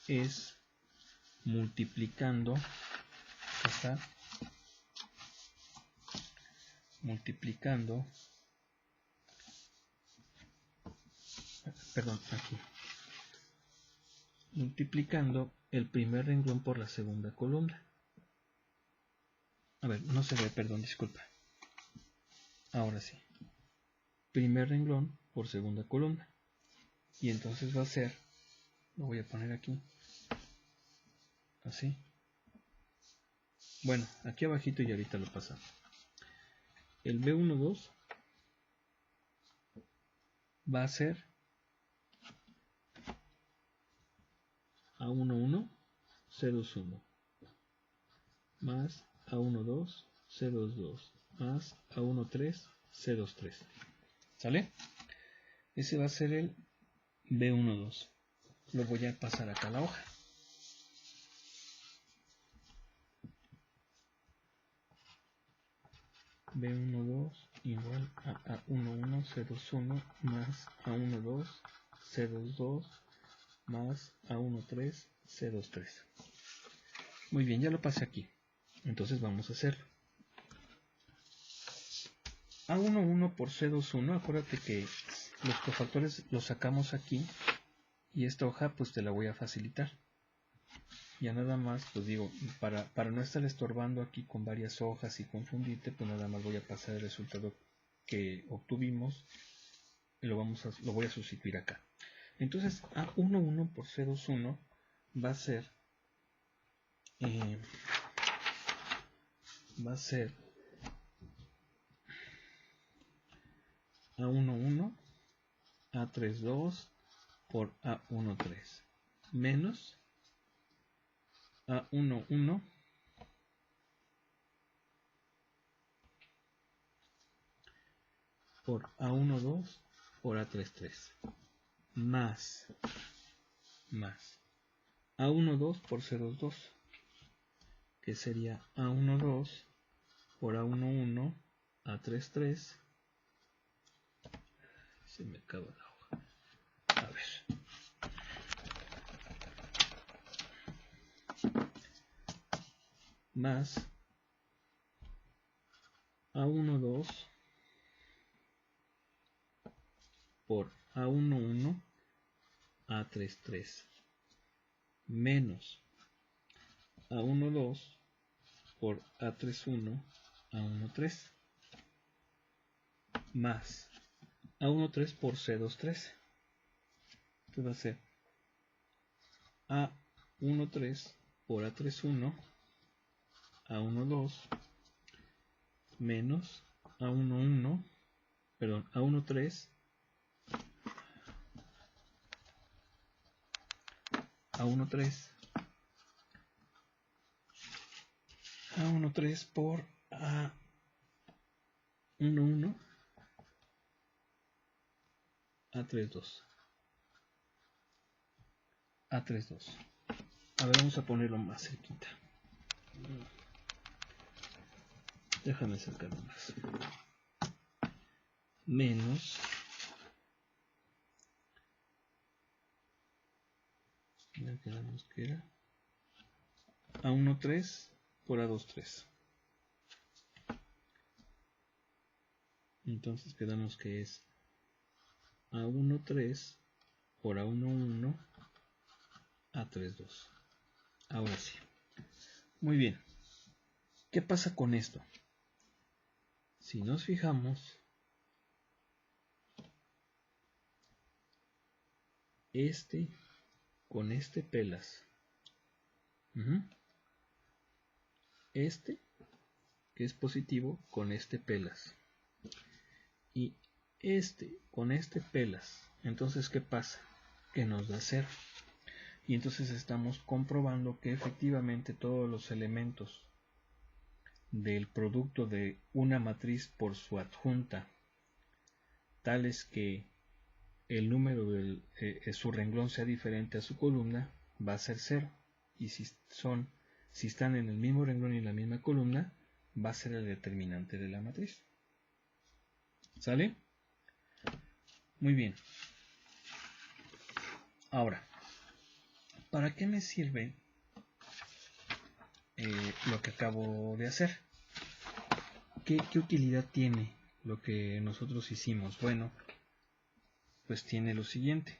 S2: es multiplicando, multiplicando el primer renglón por la segunda columna. A ver, no se ve, perdón, disculpa. Ahora sí. Primer renglón por segunda columna. Y entonces va a ser, lo voy a poner aquí, así. Bueno, aquí abajito y ahorita lo pasamos. El B12 va a ser A11, C21, más A12, C22, más A13, C23. ¿Sale? Ese va a ser el B12. Lo voy a pasar acá a la hoja. B12 igual a A11, C21, más A12, C22, más A13, C23. Muy bien, ya lo pasé aquí. Entonces vamos a hacerlo. A11 por C21, acuérdate que los cofactores los sacamos aquí y esta hoja pues te la voy a facilitar. Ya nada más, pues digo, para no estar estorbando aquí con varias hojas y confundirte, pues nada más voy a pasar el resultado que obtuvimos y lo voy a sustituir acá. Entonces A11 por C21 va a ser A11 A32 por A13 menos A11 por A12 por A33 más A12 por C22, que sería A12 por A11 A33. Se me acaba la hoja. A ver. Más A12 por A11 A33 menos A12 por A31 A13 más A13 por C23. Entonces va a ser A13 por A31 A12 menos A13 A13 por A11 A32. A ver, vamos a ponerlo más cerquita. Déjame acercarlo más. Menos ya quedamos que era A13 por A23. Entonces quedamos que es A13 por A11 A32. Ahora sí. Muy bien. ¿Qué pasa con esto? Si nos fijamos, este con este pelas. Este, que es positivo, con este pelas. Y este con este pelas. Entonces, ¿qué pasa? Que nos da 0. Y entonces estamos comprobando que efectivamente todos los elementos del producto de una matriz por su adjunta, tales que el número de su renglón sea diferente a su columna, va a ser 0. Y si están en el mismo renglón y en la misma columna, va a ser el determinante de la matriz. ¿Sale? Muy bien. Ahora, ¿para qué me sirve lo que acabo de hacer? ¿Qué utilidad tiene lo que nosotros hicimos? Bueno, pues tiene lo siguiente.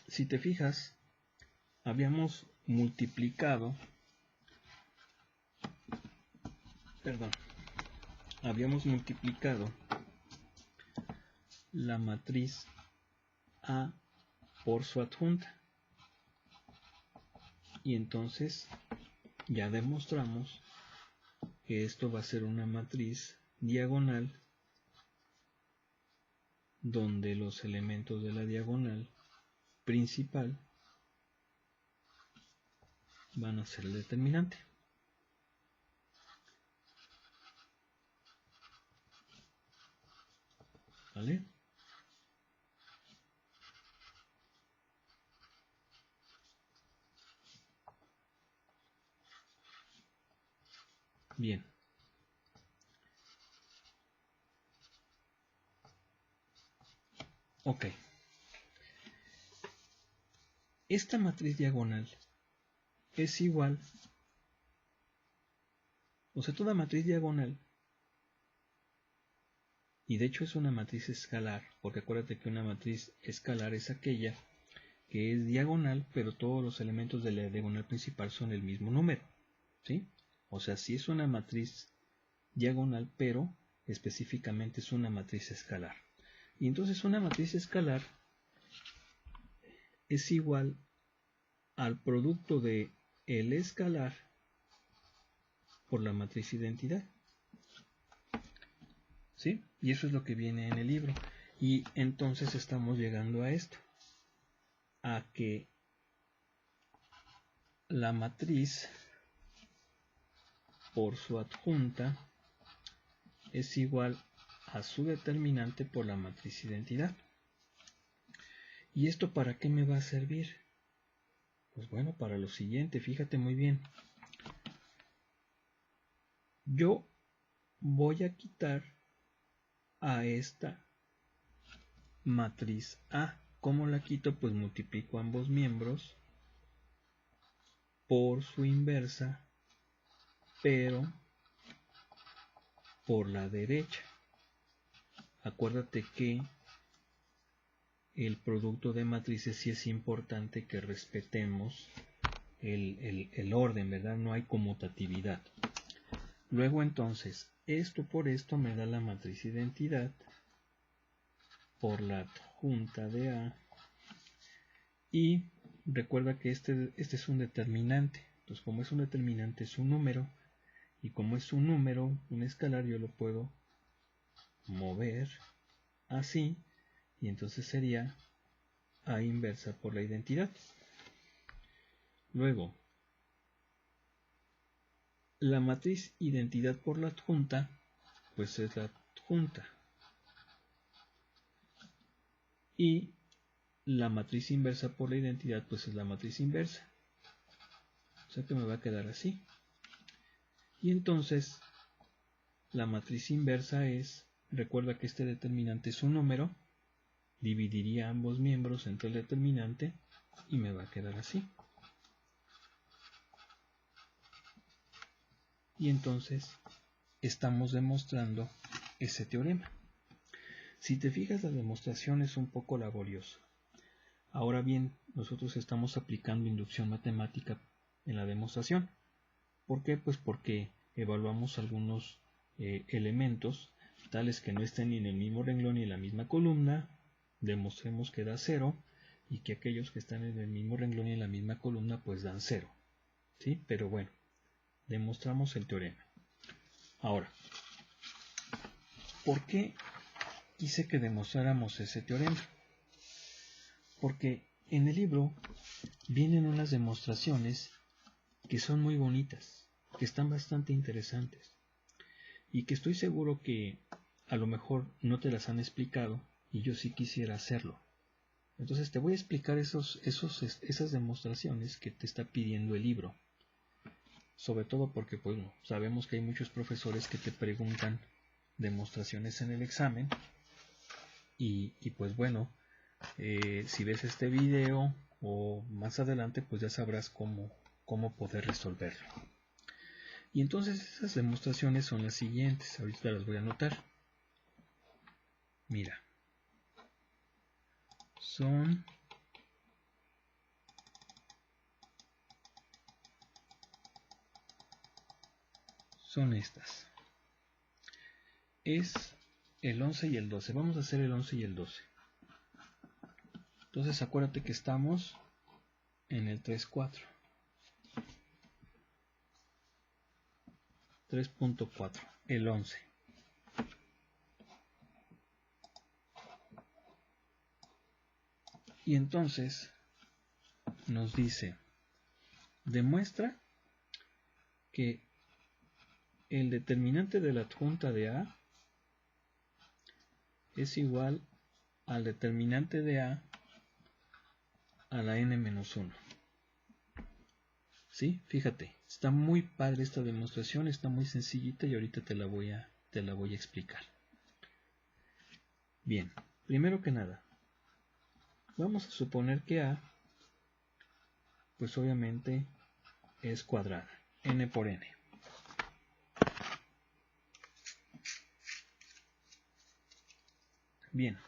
S2: Si te fijas, habíamos multiplicado la matriz A por su adjunta, y entonces ya demostramos que esto va a ser una matriz diagonal donde los elementos de la diagonal principal van a ser el determinante. ¿Vale? Bien. Ok. Esta matriz diagonal es igual, o sea, toda matriz diagonal, y de hecho es una matriz escalar, porque acuérdate que una matriz escalar es aquella que es diagonal, pero todos los elementos de la diagonal principal son el mismo número, ¿sí? O sea, sí es una matriz diagonal, pero específicamente es una matriz escalar. Y entonces una matriz escalar es igual al producto de el escalar por la matriz identidad, ¿sí? Y eso es lo que viene en el libro. Y entonces estamos llegando a esto, a que la matriz por su adjunta es igual a su determinante por la matriz identidad. ¿Y esto para qué me va a servir? Pues bueno, para lo siguiente, fíjate muy bien. Yo voy a quitar a esta matriz A. ¿Cómo la quito? Pues multiplico ambos miembros por su inversa, pero por la derecha. Acuérdate que el producto de matrices sí es importante que respetemos el orden, ¿verdad? No hay conmutatividad. Luego entonces, esto por esto me da la matriz identidad por la adjunta de A. Y recuerda que este es un determinante. Entonces, como es un determinante, es un número. Y como es un número, un escalar, yo lo puedo mover así. Y entonces sería A inversa por la identidad. Luego, la matriz identidad por la adjunta, pues es la adjunta. Y la matriz inversa por la identidad, pues es la matriz inversa. O sea que me va a quedar así. Y entonces, la matriz inversa es, recuerda que este determinante es un número, dividiría ambos miembros entre el determinante y me va a quedar así. Y entonces, estamos demostrando ese teorema. Si te fijas, la demostración es un poco laboriosa. Ahora bien, nosotros estamos aplicando inducción matemática en la demostración. ¿Por qué? Pues porque evaluamos algunos elementos tales que no estén ni en el mismo renglón ni en la misma columna, demostremos que da 0, y que aquellos que están en el mismo renglón y en la misma columna pues dan 0. ¿Sí? Pero bueno, demostramos el teorema. Ahora, ¿por qué quise que demostráramos ese teorema? Porque en el libro vienen unas demostraciones que son muy bonitas, que están bastante interesantes, y que estoy seguro que a lo mejor no te las han explicado y yo sí quisiera hacerlo. Entonces te voy a explicar esas demostraciones que te está pidiendo el libro. Sobre todo porque pues, sabemos que hay muchos profesores que te preguntan demostraciones en el examen Y pues bueno, si ves este video o más adelante, pues ya sabrás cómo poder resolverlo. Y entonces esas demostraciones son las siguientes. Ahorita las voy a anotar. Mira. Son estas. Es el 11 y el 12. Vamos a hacer el 11 y el 12. Entonces acuérdate que estamos en el 3.4. 3.4, el 11. Y entonces nos dice, demuestra que el determinante de la adjunta de A es igual al determinante de A la n-1. ¿Sí? Fíjate, está muy padre esta demostración, está muy sencillita y ahorita te la voy a explicar. Bien, primero que nada, vamos a suponer que A, pues obviamente es cuadrada, n por n. Bien,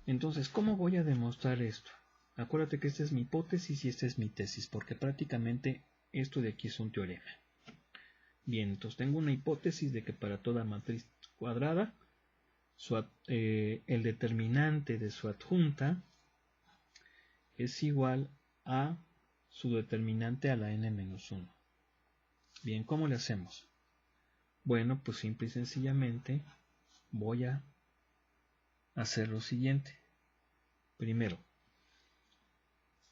S2: entonces, ¿cómo voy a demostrar esto? Acuérdate que esta es mi hipótesis y esta es mi tesis, porque prácticamente esto de aquí es un teorema. Bien, entonces tengo una hipótesis de que para toda matriz cuadrada, el determinante de su adjunta es igual a su determinante a la n-1. Bien, ¿cómo le hacemos? Bueno, pues simple y sencillamente voy a hacer lo siguiente. Primero,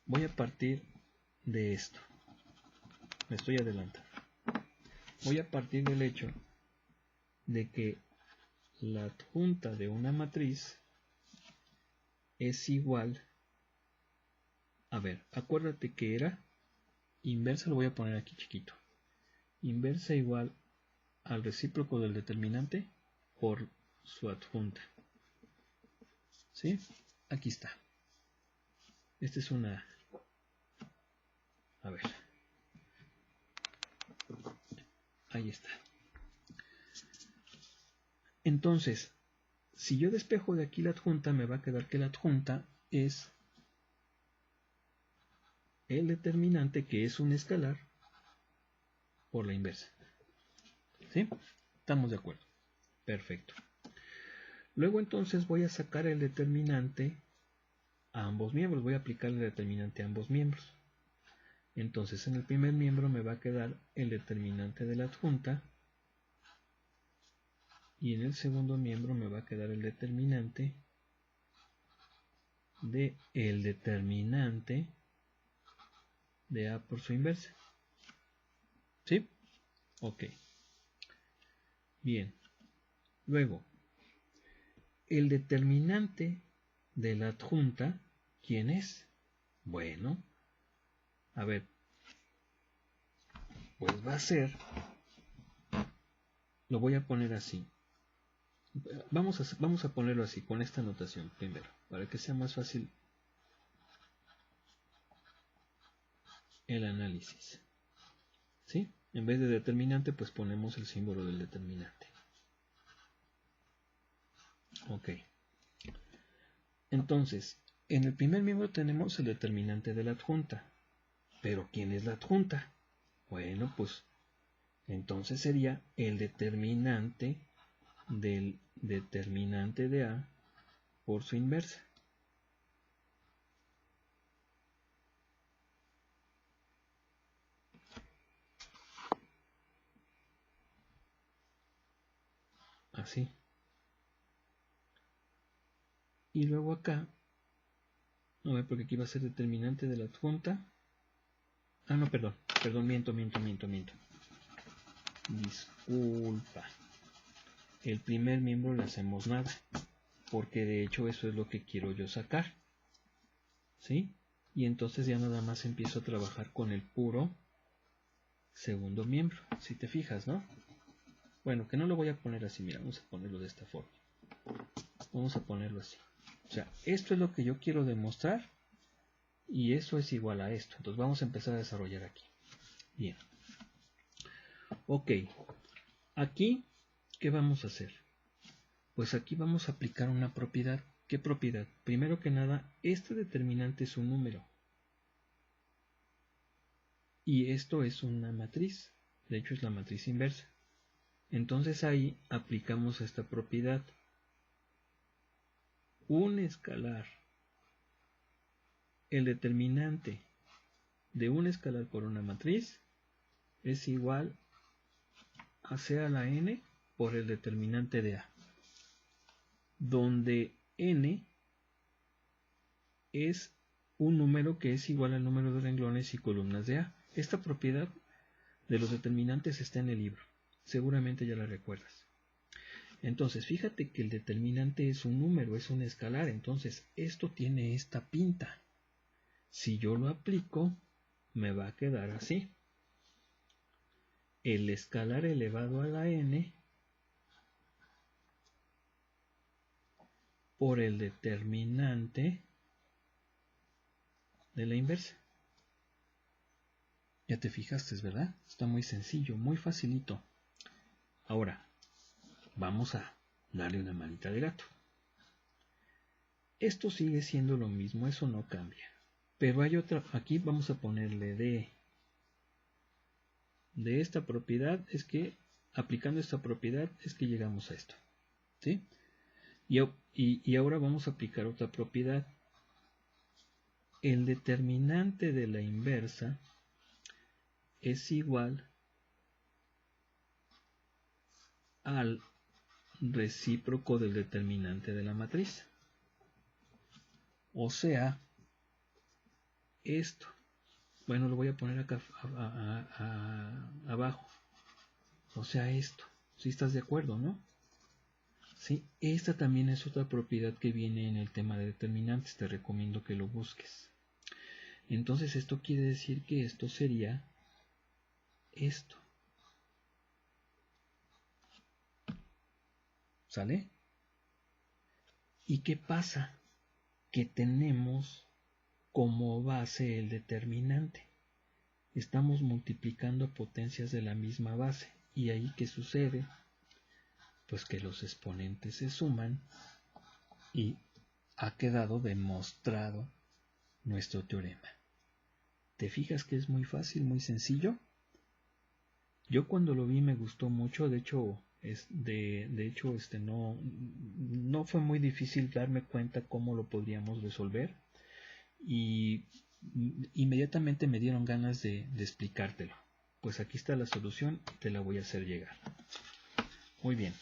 S2: voy a partir de esto. Me estoy adelantando. Voy a partir del hecho de que la adjunta de una matriz es igual. A ver, acuérdate que era inversa, lo voy a poner aquí chiquito. Inversa igual al recíproco del determinante por su adjunta. ¿Sí? Aquí está. Esta es una... A ver. Ahí está. Entonces, si yo despejo de aquí la adjunta, me va a quedar que la adjunta es el determinante, que es un escalar, por la inversa. ¿Sí? ¿Estamos de acuerdo? Perfecto. Luego entonces voy a sacar el determinante a ambos miembros. Voy a aplicar el determinante a ambos miembros. Entonces en el primer miembro me va a quedar el determinante de la adjunta. Y en el segundo miembro me va a quedar el determinante de el determinante de A por su inversa. ¿Sí? Ok. Bien. Luego, el determinante de la adjunta, ¿quién es? Bueno, a ver, pues va a ser, lo voy a poner así. Vamos a ponerlo así, con esta notación primero, para que sea más fácil el análisis. ¿Sí? En vez de determinante, pues ponemos el símbolo del determinante. Ok. Entonces, en el primer miembro tenemos el determinante de la adjunta. ¿Pero quién es la adjunta? Bueno, pues entonces sería el determinante del determinante de A por su inversa. Así. Y luego acá, no ve porque aquí va a ser determinante de la adjunta. Ah, no, perdón, miento. Disculpa. El primer miembro le hacemos nada, porque de hecho eso es lo que quiero yo sacar. ¿Sí? Y entonces ya nada más empiezo a trabajar con el puro segundo miembro, si te fijas, ¿no? Bueno, que no lo voy a poner así, mira, vamos a ponerlo de esta forma. Vamos a ponerlo así. O sea, esto es lo que yo quiero demostrar y eso es igual a esto. Entonces vamos a empezar a desarrollar aquí. Bien. Ok. Aquí, ¿qué vamos a hacer? Pues aquí vamos a aplicar una propiedad. ¿Qué propiedad? Primero que nada, este determinante es un número. Y esto es una matriz. De hecho, es la matriz inversa. Entonces ahí aplicamos esta propiedad. Un escalar, el determinante de un escalar por una matriz es igual a C a la n por el determinante de A, donde n es un número que es igual al número de renglones y columnas de A. Esta propiedad de los determinantes está en el libro, seguramente ya la recuerdas. Entonces, fíjate que el determinante es un número, es un escalar, entonces esto tiene esta pinta. Si yo lo aplico, me va a quedar así. El escalar elevado a la n por el determinante de la inversa. Ya te fijaste, ¿verdad? Está muy sencillo, muy facilito. Ahora, vamos a darle una manita de gato. Esto sigue siendo lo mismo, eso no cambia. Pero hay otra, aquí vamos a ponerle de esta propiedad, es que, aplicando esta propiedad, es que llegamos a esto. ¿Sí? Y ahora vamos a aplicar otra propiedad. El determinante de la inversa es igual al recíproco del determinante de la matriz. O sea, esto. Bueno, lo voy a poner acá abajo. O sea, esto. ¿Sí estás de acuerdo, no? Sí, esta también es otra propiedad que viene en el tema de determinantes. Te recomiendo que lo busques. Entonces, esto quiere decir que esto sería esto. ¿Sale? ¿Y qué pasa? Que tenemos como base el determinante. Estamos multiplicando potencias de la misma base. ¿Y ahí qué sucede? Pues que los exponentes se suman y ha quedado demostrado nuestro teorema. ¿Te fijas que es muy fácil, muy sencillo? Yo cuando lo vi me gustó mucho, de hecho no fue muy difícil darme cuenta cómo lo podríamos resolver y inmediatamente me dieron ganas de explicártelo. Pues aquí está la solución y te la voy a hacer llegar. Muy bien.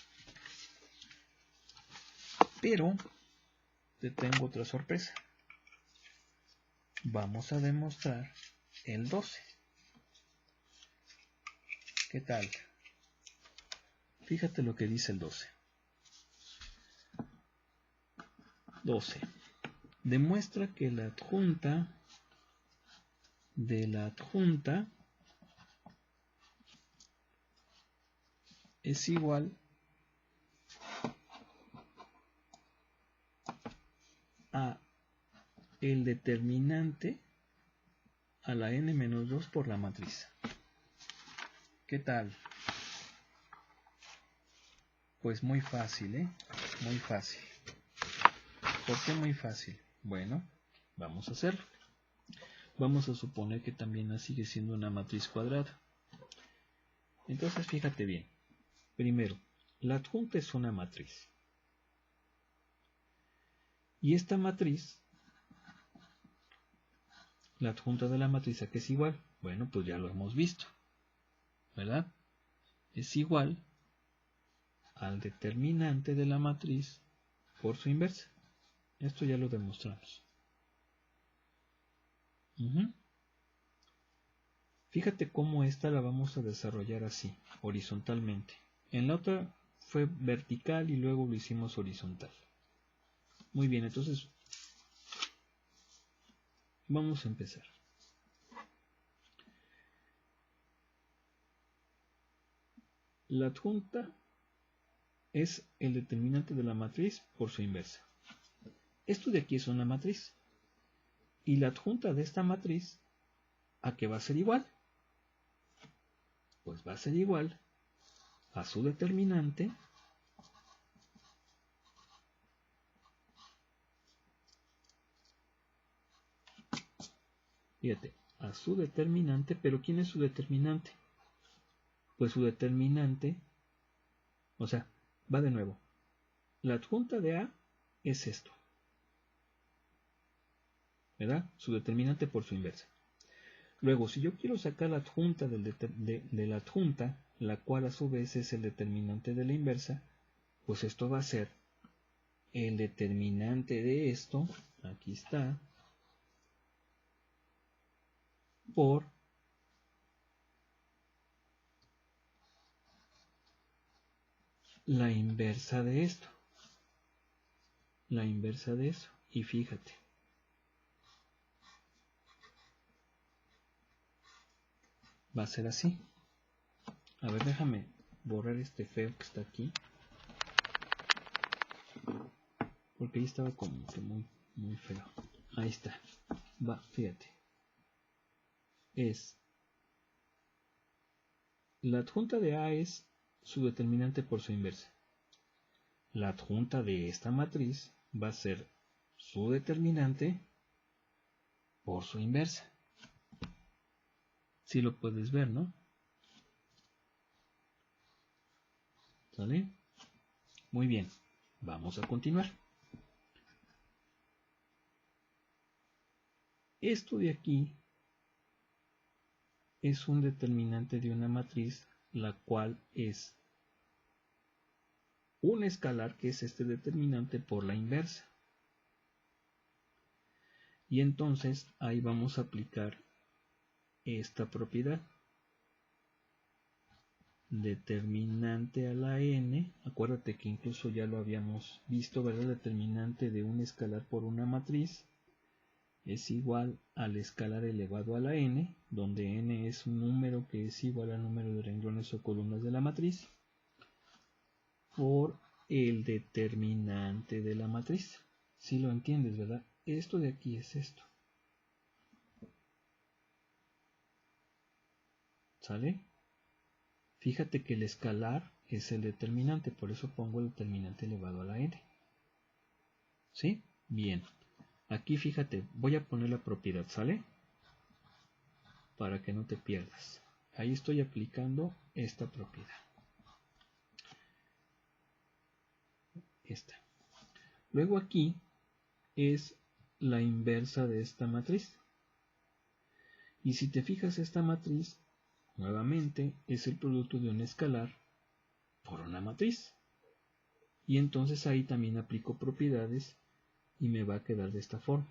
S2: Pero te tengo otra sorpresa. Vamos a demostrar el 12. ¿Qué tal? Fíjate lo que dice el 12. 12. Demuestra que la adjunta de la adjunta es igual a el determinante a la n-2 por la matriz. ¿Qué tal? Pues muy fácil, ¿eh? Muy fácil. ¿Por qué muy fácil? Bueno, vamos a hacerlo. Vamos a suponer que también sigue siendo una matriz cuadrada. Entonces fíjate bien. Primero, la adjunta es una matriz. Y esta matriz, la adjunta de la matriz, ¿a qué es igual? Bueno, pues ya lo hemos visto, ¿verdad? Es igual al determinante de la matriz por su inversa. Esto ya lo demostramos. Fíjate cómo esta la vamos a desarrollar así, horizontalmente. En la otra fue vertical y luego lo hicimos horizontal. Muy bien, entonces vamos a empezar. La adjunta es el determinante de la matriz por su inversa. Esto de aquí es una matriz. Y la adjunta de esta matriz, ¿a qué va a ser igual? Pues va a ser igual a su determinante fíjate, a su determinante, pero ¿quién es su determinante? Pues su determinante, o sea, va de nuevo. La adjunta de A es esto, ¿verdad? Su determinante por su inversa. Luego, si yo quiero sacar la adjunta de la adjunta, la cual a su vez es el determinante de la inversa, pues esto va a ser el determinante de esto, aquí está, por la inversa de esto. La inversa de eso. Y fíjate. Va a ser así. A ver, déjame borrar este feo que está aquí. Porque ahí estaba como que muy feo. Ahí está. Va, fíjate. Es la adjunta de A es su determinante por su inversa. La adjunta de esta matriz va a ser su determinante por su inversa. Si lo puedes ver, ¿no? ¿Sale? Muy bien. Vamos a continuar. Esto de aquí es un determinante de una matriz, la cual es un escalar, que es este determinante por la inversa. Y entonces ahí vamos a aplicar esta propiedad. Determinante a la n, acuérdate que incluso ya lo habíamos visto, ¿verdad? Determinante de un escalar por una matriz es igual al escalar elevado a la n, donde n es un número que es igual al número de renglones o columnas de la matriz, por el determinante de la matriz. Si lo entiendes, ¿verdad? Esto de aquí es esto. ¿Sale? Fíjate que el escalar es el determinante, por eso pongo el determinante elevado a la n. ¿Sí? Bien. Aquí fíjate, voy a poner la propiedad, ¿sale? Para que no te pierdas. Ahí estoy aplicando esta propiedad. Esta. Luego aquí es la inversa de esta matriz. Y si te fijas, esta matriz nuevamente es el producto de un escalar por una matriz. Y entonces ahí también aplico propiedades y me va a quedar de esta forma.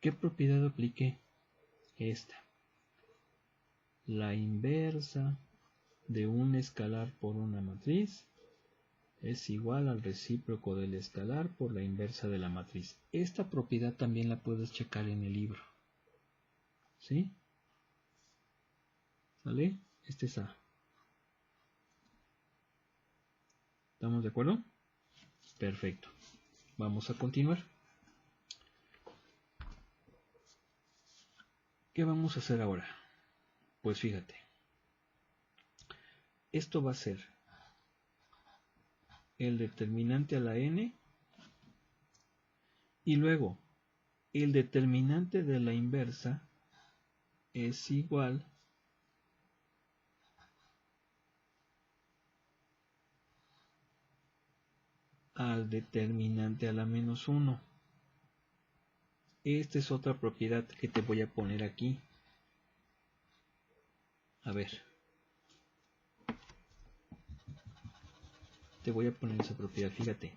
S2: ¿Qué propiedad apliqué? Esta. La inversa de un escalar por una matriz es igual al recíproco del escalar por la inversa de la matriz. Esta propiedad también la puedes checar en el libro. ¿Sí? ¿Sale? Este es A. ¿Estamos de acuerdo? Perfecto. Vamos a continuar. ¿Qué vamos a hacer ahora? Pues fíjate. Esto va a ser el determinante a la n y luego el determinante de la inversa es igual al determinante a la menos 1. Esta es otra propiedad que te voy a poner aquí. A ver. Te voy a poner esa propiedad, fíjate.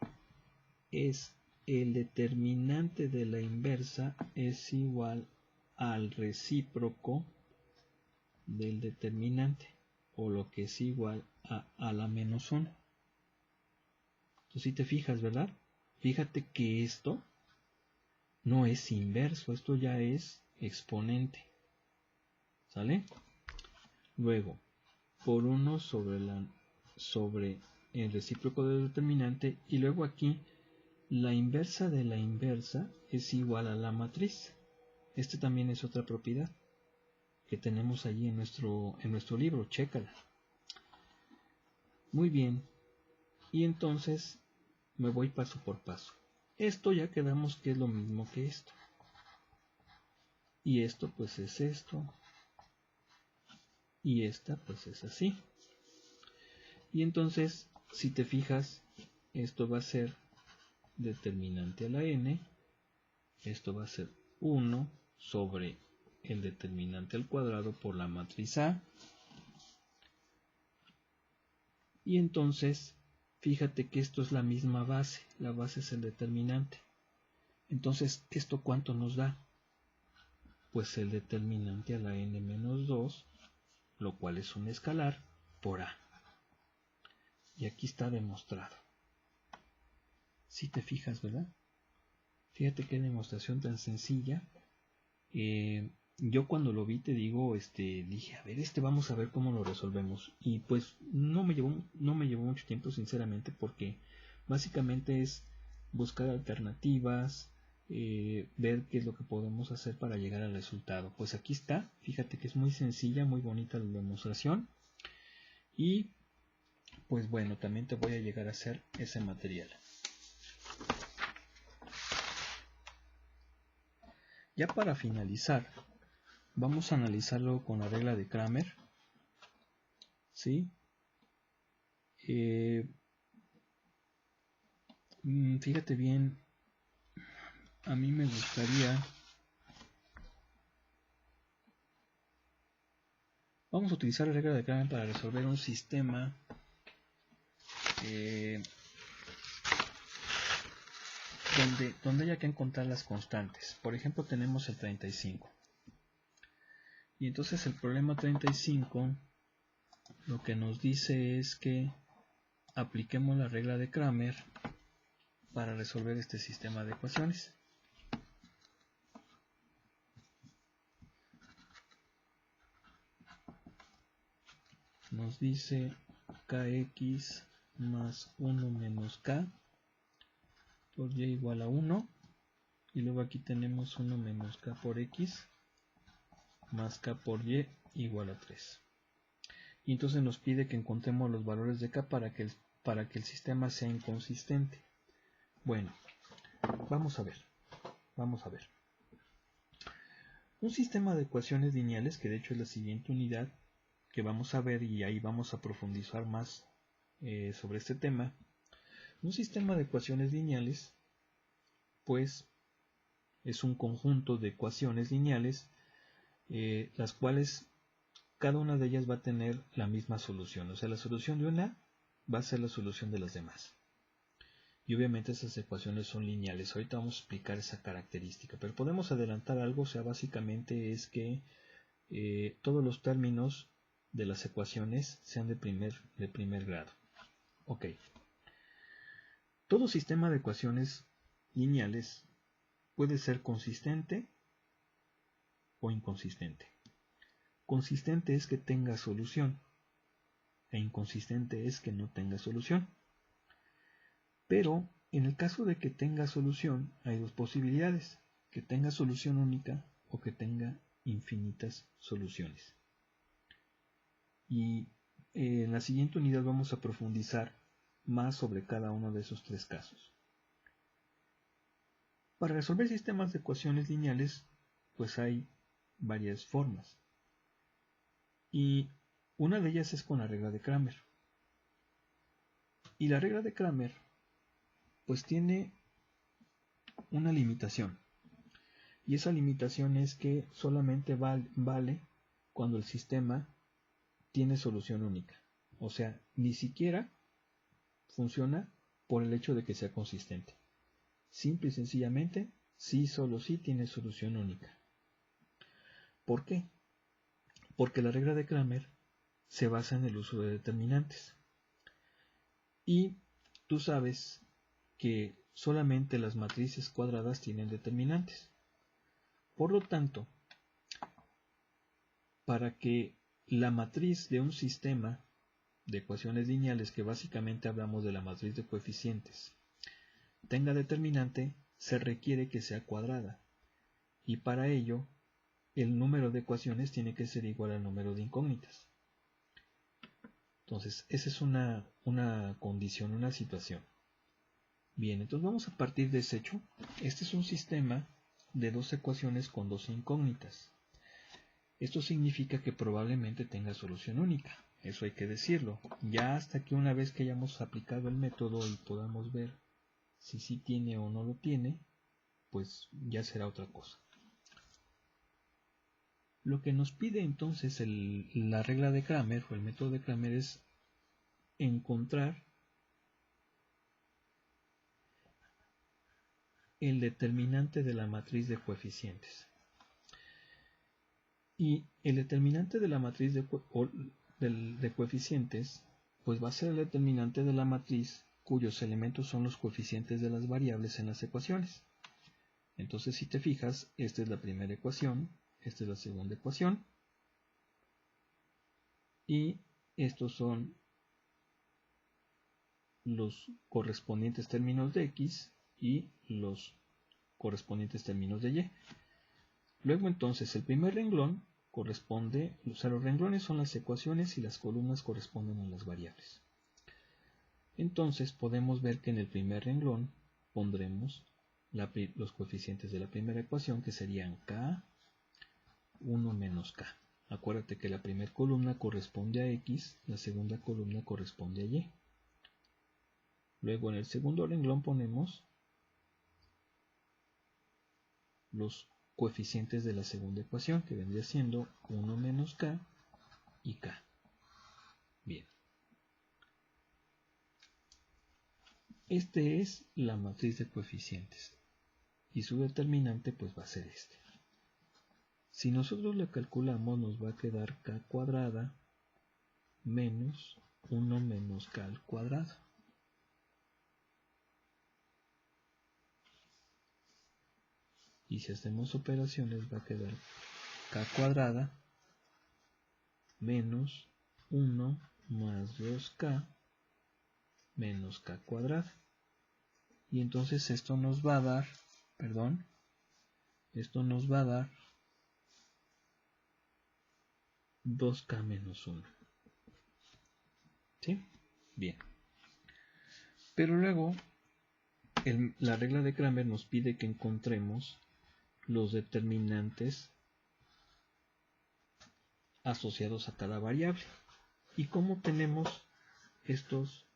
S2: Es el determinante de la inversa es igual al recíproco del determinante, o lo que es igual a la menos 1. Entonces si te fijas, ¿verdad? Fíjate que esto no es inverso, esto ya es exponente. ¿Sale? Luego, por 1 sobre el recíproco del determinante, y luego aquí la inversa de la inversa es igual a la matriz. Este también es otra propiedad que tenemos allí en nuestro libro, chécala. Muy bien, y entonces me voy paso por paso. Esto ya quedamos que es lo mismo que esto. Y esto pues es esto. Y esta pues es así. Y entonces, si te fijas, esto va a ser determinante a la n. Esto va a ser 1 sobre el determinante al cuadrado por la matriz A. Y entonces, fíjate que esto es la misma base. La base es el determinante. Entonces, ¿esto cuánto nos da? Pues el determinante a la n menos 2, lo cual es un escalar, por A. Y aquí está demostrado. Si te fijas, ¿verdad? Fíjate qué demostración tan sencilla. Yo cuando lo vi, te digo, dije, a ver, vamos a ver cómo lo resolvemos. Y pues no me llevó mucho tiempo, sinceramente, porque básicamente es buscar alternativas, ver qué es lo que podemos hacer para llegar al resultado. Pues aquí está, fíjate que es muy sencilla, muy bonita la demostración. Y pues bueno, también te voy a llegar a hacer ese material. Ya para finalizar, vamos a analizarlo con la regla de Cramer. ¿Sí? Fíjate bien, a mí me gustaría... Vamos a utilizar la regla de Cramer para resolver un sistema donde haya que encontrar las constantes. Por ejemplo, tenemos el 35. Y entonces el problema 35 lo que nos dice es que apliquemos la regla de Cramer para resolver este sistema de ecuaciones. Nos dice kx más 1 menos k por y igual a 1. Y luego aquí tenemos 1 menos k por x más k por y igual a 3. Y entonces nos pide que encontremos los valores de k para que el sistema sea inconsistente. Bueno, vamos a ver. Un sistema de ecuaciones lineales, que de hecho es la siguiente unidad que vamos a ver, y ahí vamos a profundizar más sobre este tema. Un sistema de ecuaciones lineales, pues, es un conjunto de ecuaciones lineales, las cuales cada una de ellas va a tener la misma solución. O sea, la solución de una va a ser la solución de las demás. Y obviamente esas ecuaciones son lineales. Ahorita vamos a explicar esa característica. Pero podemos adelantar algo. O sea, básicamente es que todos los términos de las ecuaciones sean de primer grado. Ok. Todo sistema de ecuaciones lineales puede ser consistente o inconsistente. Consistente es que tenga solución e inconsistente es que no tenga solución. Pero en el caso de que tenga solución hay dos posibilidades: que tenga solución única o que tenga infinitas soluciones. Y en la siguiente unidad vamos a profundizar más sobre cada uno de esos tres casos. Para resolver sistemas de ecuaciones lineales, pues hay varias formas. Y una de ellas es con la regla de Cramer. Y la regla de Cramer, pues tiene una limitación. Y esa limitación es que solamente vale cuando el sistema tiene solución única. O sea, ni siquiera funciona por el hecho de que sea consistente. Simple y sencillamente, sí, solo sí tiene solución única. ¿Por qué? Porque la regla de Cramer se basa en el uso de determinantes. Y tú sabes que solamente las matrices cuadradas tienen determinantes. Por lo tanto, para que la matriz de un sistema de ecuaciones lineales, que básicamente hablamos de la matriz de coeficientes, tenga determinante, se requiere que sea cuadrada. Y para ello, el número de ecuaciones tiene que ser igual al número de incógnitas. Entonces, esa es una condición, una situación. Bien, entonces vamos a partir de ese hecho. Este es un sistema de dos ecuaciones con dos incógnitas. Esto significa que probablemente tenga solución única. Eso hay que decirlo. Ya hasta que una vez que hayamos aplicado el método y podamos ver si sí tiene o no lo tiene, pues ya será otra cosa. Lo que nos pide entonces la regla de Cramer o el método de Cramer es encontrar el determinante de la matriz de coeficientes. Y el determinante de la matriz de coeficientes pues va a ser el determinante de la matriz cuyos elementos son los coeficientes de las variables en las ecuaciones. Entonces, si te fijas, esta es la primera ecuación, esta es la segunda ecuación, y estos son los correspondientes términos de x y los correspondientes términos de y. Luego entonces el primer renglón corresponde, o sea, los renglones son las ecuaciones y las columnas corresponden a las variables. Entonces podemos ver que en el primer renglón pondremos los coeficientes de la primera ecuación, que serían k, 1 menos k. Acuérdate que la primera columna corresponde a x, la segunda columna corresponde a y. Luego en el segundo renglón ponemos los coeficientes de la segunda ecuación, que vendría siendo 1 menos k y k. Bien. Este es la matriz de coeficientes y su determinante pues va a ser este. Si nosotros le calculamos, nos va a quedar k cuadrada menos 1 menos k al cuadrado. Y si hacemos operaciones, va a quedar k cuadrada menos 1 más 2k menos k cuadrado. Y entonces esto nos va a dar, esto nos va a dar 2k menos 1. ¿Sí? Bien. Pero luego, la regla de Cramer nos pide que encontremos los determinantes asociados a cada variable. ¿Y cómo tenemos estos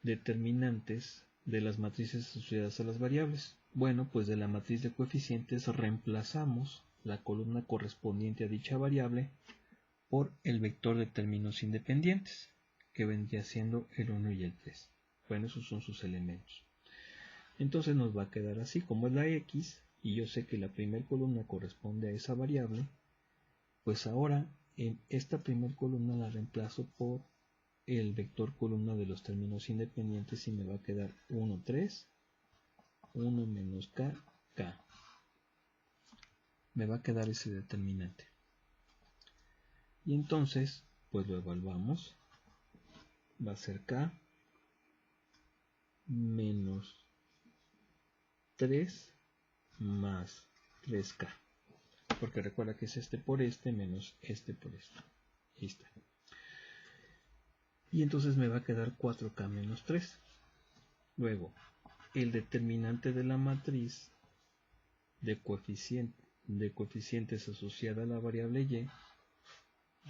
S2: determinantes de las matrices asociadas a las variables? Bueno, pues de la matriz de coeficientes reemplazamos la columna correspondiente a dicha variable por el vector de términos independientes, que vendría siendo el 1 y el 3. Bueno, esos son sus elementos. Entonces nos va a quedar así, como es la x, y yo sé que la primera columna corresponde a esa variable, pues ahora en esta primera columna la reemplazo por el vector columna de los términos independientes y me va a quedar 1, 3, 1 menos k, k. Me va a quedar ese determinante. Y entonces, pues lo evaluamos. Va a ser k menos 3 más 3k. Porque recuerda que es este por este menos este por este. Ahí está. Y entonces me va a quedar 4k menos 3. Luego, el determinante de la matriz de coeficientes asociada a la variable y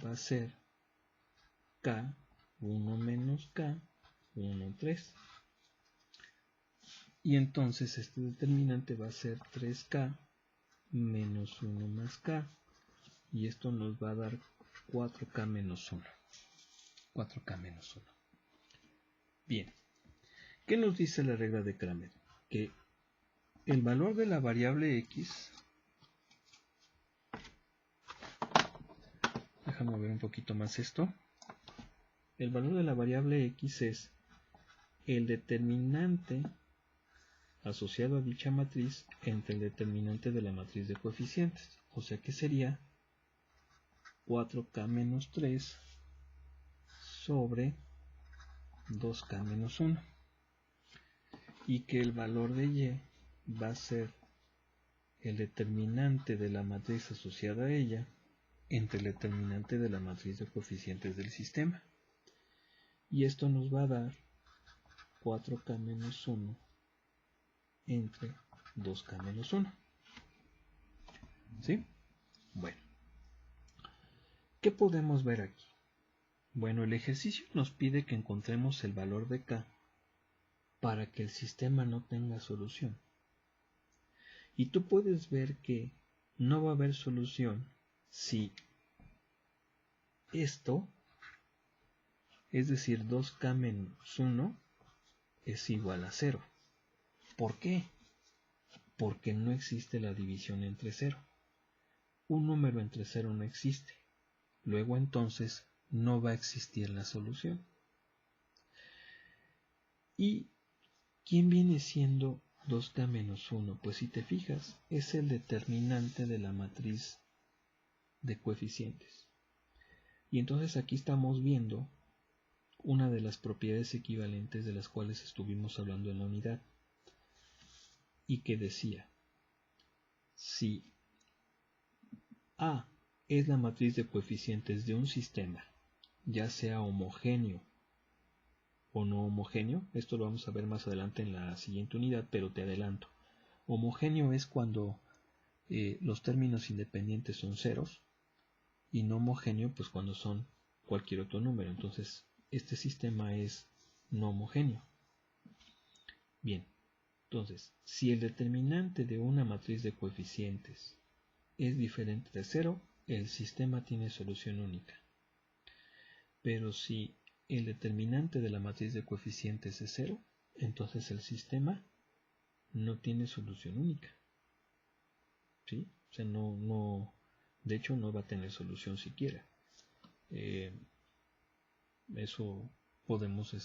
S2: va a ser k, 1 menos k, 1, 3. Y entonces este determinante va a ser 3k menos 1 más k. Y esto nos va a dar 4k menos 1. 4k menos 1. Bien. ¿Qué nos dice la regla de Cramer? Que el valor de la variable x, déjame ver un poquito más esto, el valor de la variable x es el determinante asociado a dicha matriz entre el determinante de la matriz de coeficientes. O sea que sería 4k menos 3 sobre 2k menos 1. Y que el valor de y va a ser el determinante de la matriz asociada a ella entre el determinante de la matriz de coeficientes del sistema. Y esto nos va a dar 4k menos 1 entre 2k menos 1. ¿Sí? Bueno. ¿Qué podemos ver aquí? Bueno, el ejercicio nos pide que encontremos el valor de k para que el sistema no tenga solución. Y tú puedes ver que no va a haber solución si esto, es decir, 2k menos 1, es igual a 0. ¿Por qué? Porque no existe la división entre 0. Un número entre 0 no existe. Luego entonces no va a existir la solución. ¿Y quién viene siendo 2k menos 1? Pues si te fijas, es el determinante de la matriz de coeficientes. Y entonces aquí estamos viendo una de las propiedades equivalentes de las cuales estuvimos hablando en la unidad. Y que decía, si A es la matriz de coeficientes de un sistema, ya sea homogéneo o no homogéneo, esto lo vamos a ver más adelante en la siguiente unidad, pero te adelanto. Homogéneo es cuando los términos independientes son ceros, y no homogéneo pues cuando son cualquier otro número. Entonces este sistema es no homogéneo. Bien, entonces si el determinante de una matriz de coeficientes es diferente de 0, el sistema tiene solución única. Pero si el determinante de la matriz de coeficientes es 0, entonces el sistema no tiene solución única. ¿Sí? O sea, de hecho no va a tener solución siquiera. Eso podemos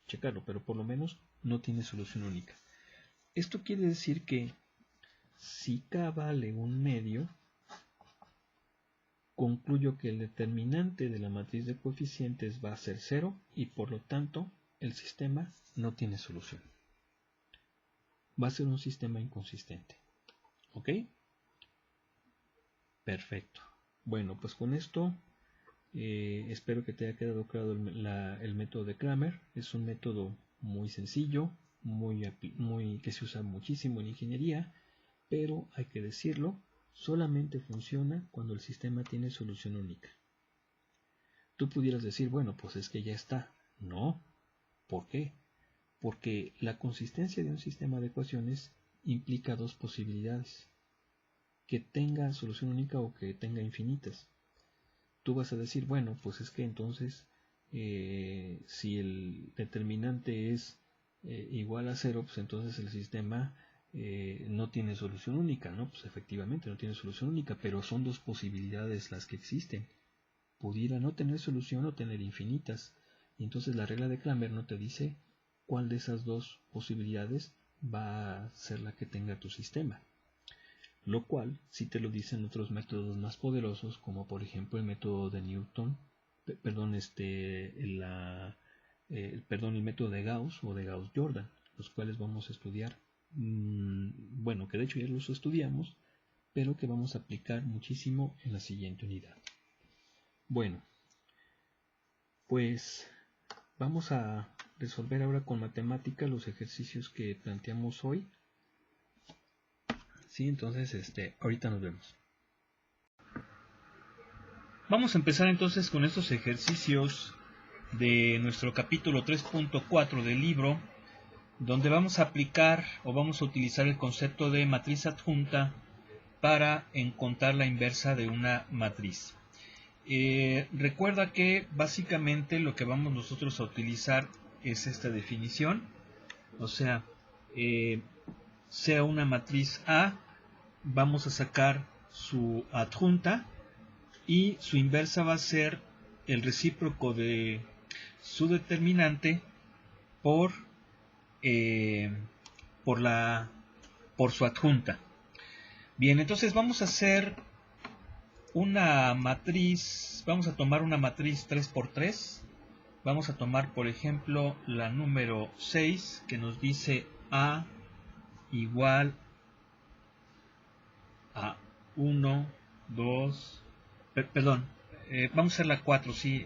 S2: checarlo, pero por lo menos no tiene solución única. Esto quiere decir que si k vale un medio, concluyo que el determinante de la matriz de coeficientes va a ser 0 y por lo tanto el sistema no tiene solución. Va a ser un sistema inconsistente. ¿Ok? Perfecto. Bueno, pues con esto espero que te haya quedado claro el método de Cramer. Es un método muy sencillo, que se usa muchísimo en ingeniería, pero hay que decirlo, solamente funciona cuando el sistema tiene solución única. Tú pudieras decir, bueno, pues es que ya está. No. ¿Por qué? Porque la consistencia de un sistema de ecuaciones implica dos posibilidades: que tenga solución única o que tenga infinitas. Tú vas a decir, bueno, pues es que entonces si el determinante es igual a 0, pues entonces el sistema no tiene solución única, ¿no? Pues efectivamente no tiene solución única, pero son dos posibilidades las que existen. Pudiera no tener solución o tener infinitas. Y entonces la regla de Cramer no te dice cuál de esas dos posibilidades va a ser la que tenga tu sistema. Lo cual sí te lo dicen otros métodos más poderosos, como por ejemplo el método de Newton, el método de Gauss o de Gauss-Jordan, los cuales vamos a estudiar, bueno, que de hecho ya los estudiamos, pero que vamos a aplicar muchísimo en la siguiente unidad. Bueno, pues vamos a resolver ahora con matemática los ejercicios que planteamos hoy. Sí, entonces ahorita nos vemos. Vamos a empezar entonces con estos ejercicios de nuestro capítulo 3.4 del libro, donde vamos a aplicar o vamos a utilizar el concepto de matriz adjunta para encontrar la inversa de una matriz. Recuerda que básicamente lo que vamos nosotros a utilizar es esta definición, o sea, sea una matriz A, vamos a sacar su adjunta y su inversa va a ser el recíproco de su determinante por, por su adjunta. Bien, entonces vamos a hacer una matriz, vamos a tomar una matriz 3×3. Vamos a tomar, por ejemplo, la número 6, que nos dice A igual a 1, 2, perdón, vamos a hacer la 4, sí,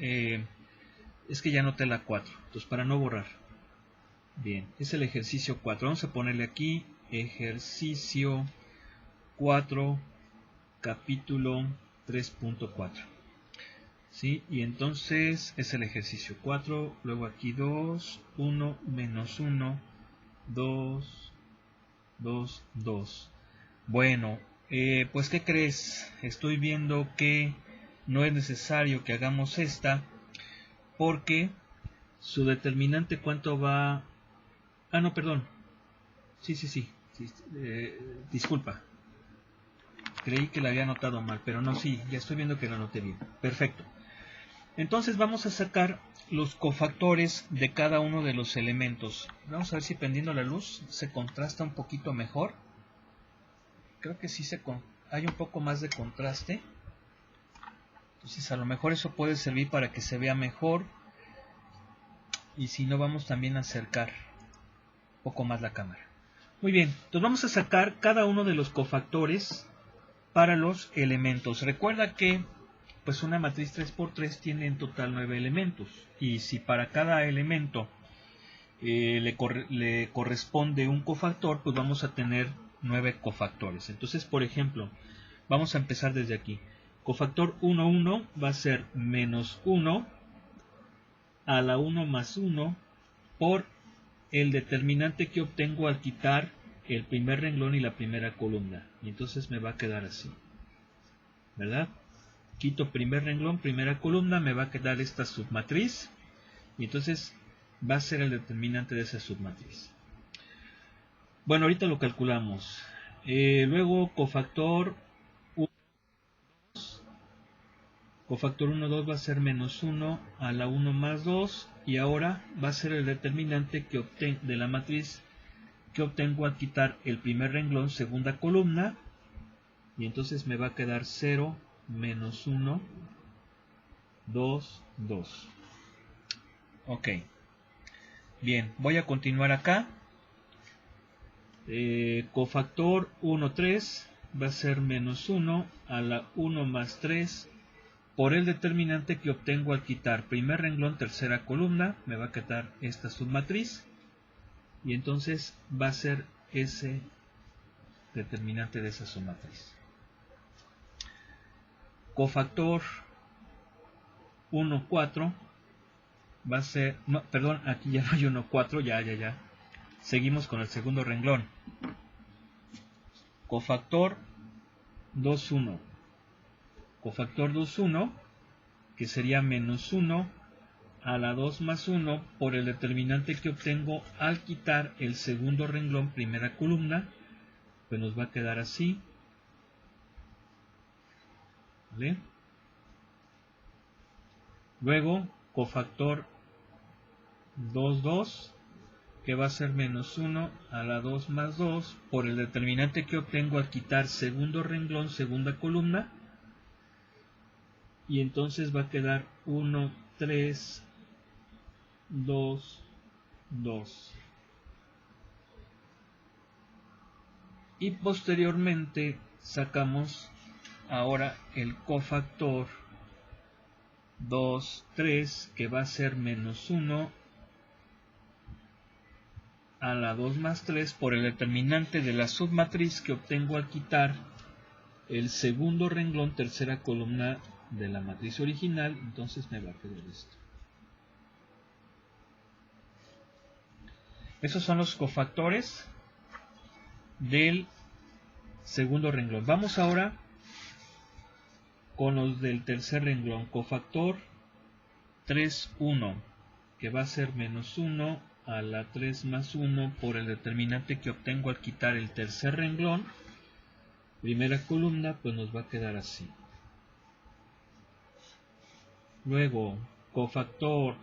S2: es que ya anoté la 4, entonces para no borrar. Bien, es el ejercicio 4, vamos a ponerle aquí ejercicio 4, capítulo 3.4. ¿Sí? Y entonces es el ejercicio 4, luego aquí 2, 1, menos 1, 2, 2, 2. Bueno, pues ¿qué crees? Estoy viendo que no es necesario que hagamos esta, porque su determinante cuánto va... Ah, no, perdón. Sí, disculpa. Creí que la había anotado mal, pero no, sí, ya estoy viendo que lo anoté bien. Perfecto. Entonces vamos a sacar los cofactores de cada uno de los elementos. Vamos a ver si prendiendo la luz se contrasta un poquito mejor. Creo que sí hay un poco más de contraste. Entonces a lo mejor eso puede servir para que se vea mejor. Y si no, vamos también a acercar un poco más la cámara. Muy bien, entonces vamos a sacar cada uno de los cofactores para los elementos. Recuerda que pues una matriz 3×3 tiene en total 9 elementos. Y si para cada elemento le corresponde un cofactor, pues vamos a tener 9 cofactores. Entonces, por ejemplo, vamos a empezar desde aquí. Cofactor 1, 1 va a ser menos 1 a la 1 más 1 por el determinante que obtengo al quitar el primer renglón y la primera columna. Y entonces me va a quedar así, ¿verdad? Quito primer renglón, primera columna, me va a quedar esta submatriz. Y entonces va a ser el determinante de esa submatriz. Bueno, ahorita lo calculamos. Luego cofactor 1, 2. Cofactor 1, 2 va a ser menos 1 a la 1 más 2. Y ahora va a ser el determinante que de la matriz que obtengo al quitar el primer renglón, segunda columna. Y entonces me va a quedar 0, menos 1, 2, 2. Ok. Bien, voy a continuar acá. Cofactor 1, 3 va a ser menos 1 a la 1 más 3 por el determinante que obtengo al quitar primer renglón, tercera columna. Me va a quedar esta submatriz y entonces va a ser ese determinante de esa submatriz. Cofactor 1, 4 va a ser, no, perdón, aquí ya no hay 1, 4, ya. Seguimos con el segundo renglón. Cofactor 2, 1. Cofactor 2, 1, que sería menos 1 a la 2 más 1 por el determinante que obtengo al quitar el segundo renglón, primera columna, pues nos va a quedar así. ¿Vale? Luego, cofactor 2, 2, que va a ser menos 1 a la 2 más 2 por el determinante que obtengo al quitar segundo renglón, segunda columna, y entonces va a quedar 1, 3, 2, 2. Y posteriormente sacamos ahora el cofactor 2, 3, que va a ser menos 1 a la 2 más 3 por el determinante de la submatriz que obtengo al quitar el segundo renglón, tercera columna de la matriz original. Entonces me va a quedar esto. Esos son los cofactores del segundo renglón. Vamos ahora con los del tercer renglón. Cofactor 3, 1, que va a ser menos 1 a la 3 más 1 por el determinante que obtengo al quitar el tercer renglón, primera columna, pues nos va a quedar así. Luego, cofactor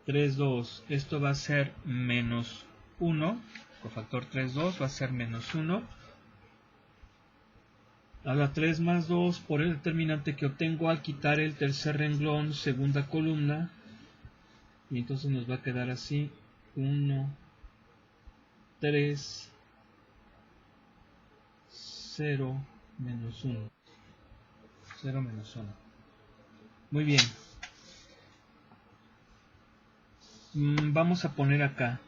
S2: 3, 2, esto va a ser menos 1, cofactor 3, 2 va a ser menos 1, a la 3 más 2 por el determinante que obtengo al quitar el tercer renglón, segunda columna, y entonces nos va a quedar así, 1, 3, 0, menos 1, 0, menos 1. Muy bien. Vamos a poner acá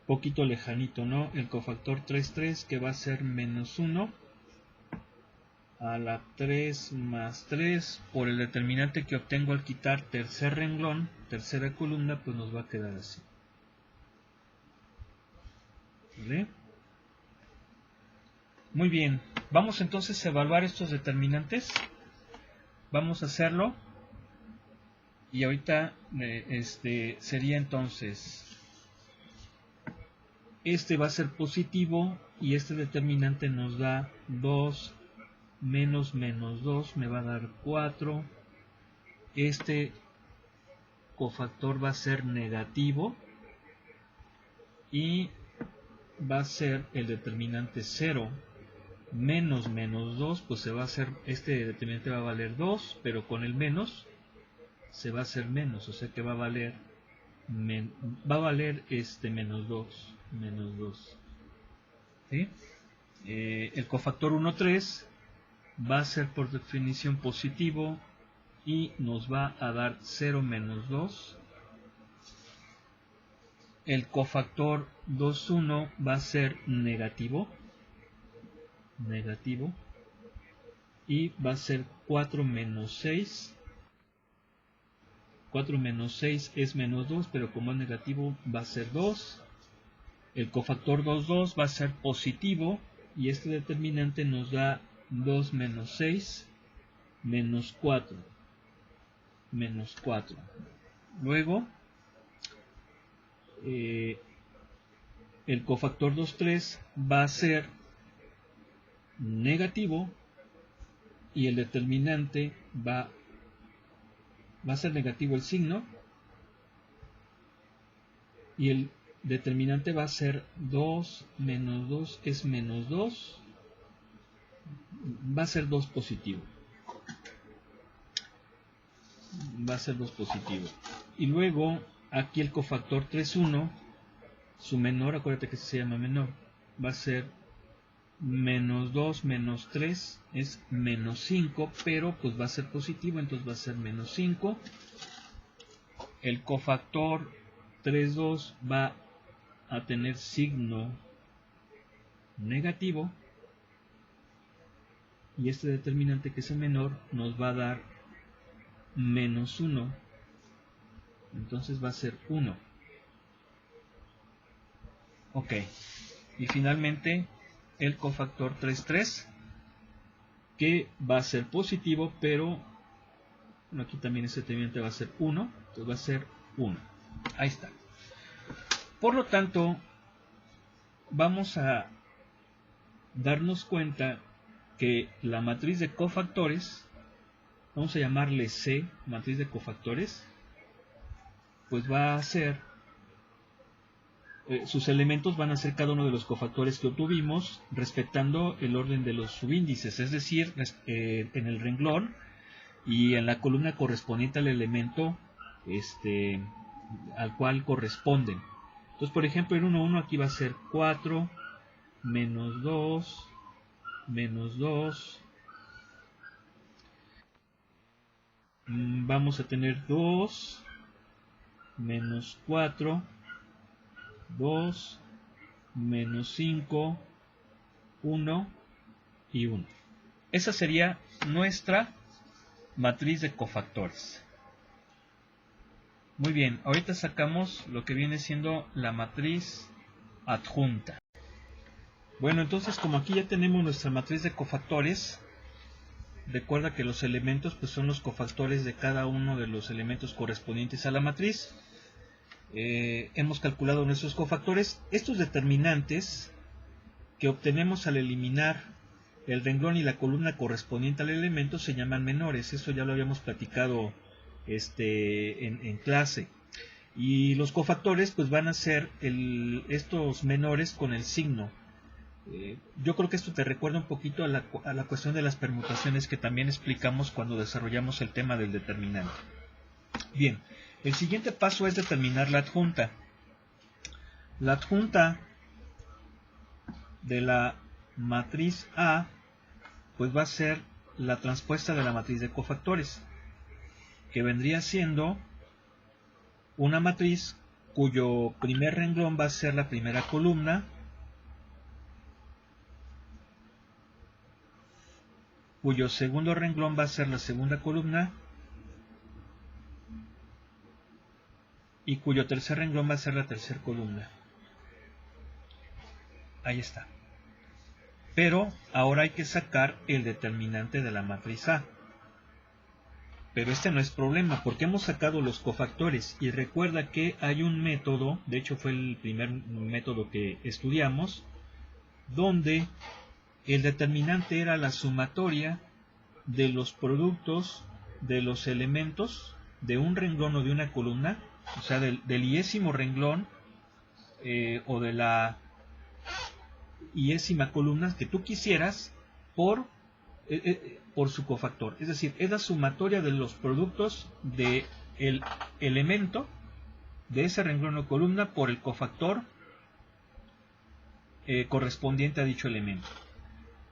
S2: poquito lejanito, ¿no? El cofactor 3, 3 que va a ser menos 1 a la 3 más 3 por el determinante que obtengo al quitar tercer renglón, tercera columna, pues nos va a quedar así. ¿Vale? Muy bien, vamos entonces a evaluar estos determinantes. Vamos a hacerlo. Y ahorita sería entonces, este va a ser positivo y este determinante nos da 2 menos menos 2, me va a dar 4. Este cofactor va a ser negativo y va a ser el determinante 0 menos menos 2, pues se va a hacer, este determinante va a valer 2, pero con el menos se va a hacer menos, o sea que va a valer menos 2, menos 2. ¿Sí? El cofactor 1, 3 va a ser por definición positivo y nos va a dar 0 menos 2. El cofactor 2, 1 va a ser negativo, y va a ser 4 menos 6. 4 menos 6 es menos 2, pero como es negativo va a ser 2. El cofactor 2, 2 va a ser positivo y este determinante nos da 2 menos 6, menos 4. Menos 4. Luego, el cofactor 2, 3 va a ser negativo y el determinante va a ser negativo el signo y el determinante va a ser 2 menos 2 es menos 2, va a ser 2 positivo. Va a ser 2 positivo. Y luego aquí el cofactor 3, 1, su menor, acuérdate que se llama menor, va a ser menos 2 menos 3 es menos 5, pero pues va a ser positivo, entonces va a ser menos 5. El cofactor 3, 2 va a tener signo negativo y este determinante que es el menor nos va a dar menos 1, entonces va a ser 1. Ok, y finalmente el cofactor 3, 3 que va a ser positivo, pero bueno, aquí también ese determinante va a ser 1, entonces va a ser 1. Ahí está. Por lo tanto, vamos a darnos cuenta que la matriz de cofactores, vamos a llamarle C, matriz de cofactores, pues va a ser, sus elementos van a ser cada uno de los cofactores que obtuvimos respetando el orden de los subíndices, es decir, en el renglón y en la columna correspondiente al elemento al cual corresponden. Entonces, por ejemplo, el 1, 1 aquí va a ser 4, menos 2, menos 2. Vamos a tener 2, menos 4, 2, menos 5, 1 y 1. Esa sería nuestra matriz de cofactores. Muy bien, ahorita sacamos lo que viene siendo la matriz adjunta. Bueno, entonces como aquí ya tenemos nuestra matriz de cofactores, recuerda que los elementos pues son los cofactores de cada uno de los elementos correspondientes a la matriz. Hemos calculado nuestros cofactores. Estos determinantes que obtenemos al eliminar el renglón y la columna correspondiente al elemento se llaman menores. Eso ya lo habíamos platicado en clase. Y los cofactores pues van a ser estos menores con el signo. Yo creo que esto te recuerda un poquito a la cuestión de las permutaciones que también explicamos cuando desarrollamos el tema del determinante. Bien, el siguiente paso es determinar la adjunta. La adjunta de la matriz A pues va a ser la transpuesta de la matriz de cofactores, que vendría siendo una matriz cuyo primer renglón va a ser la primera columna, cuyo segundo renglón va a ser la segunda columna y cuyo tercer renglón va a ser la tercera columna. Ahí está. Pero ahora hay que sacar el determinante de la matriz A. Pero este no es problema, porque hemos sacado los cofactores. Y recuerda que hay un método, de hecho fue el primer método que estudiamos, donde el determinante era la sumatoria de los productos de los elementos de un renglón o de una columna, o sea, del iésimo renglón o de la iésima columna que tú quisieras por su cofactor. Es decir, es la sumatoria de los productos del elemento de ese renglón o columna por el cofactor correspondiente a dicho elemento.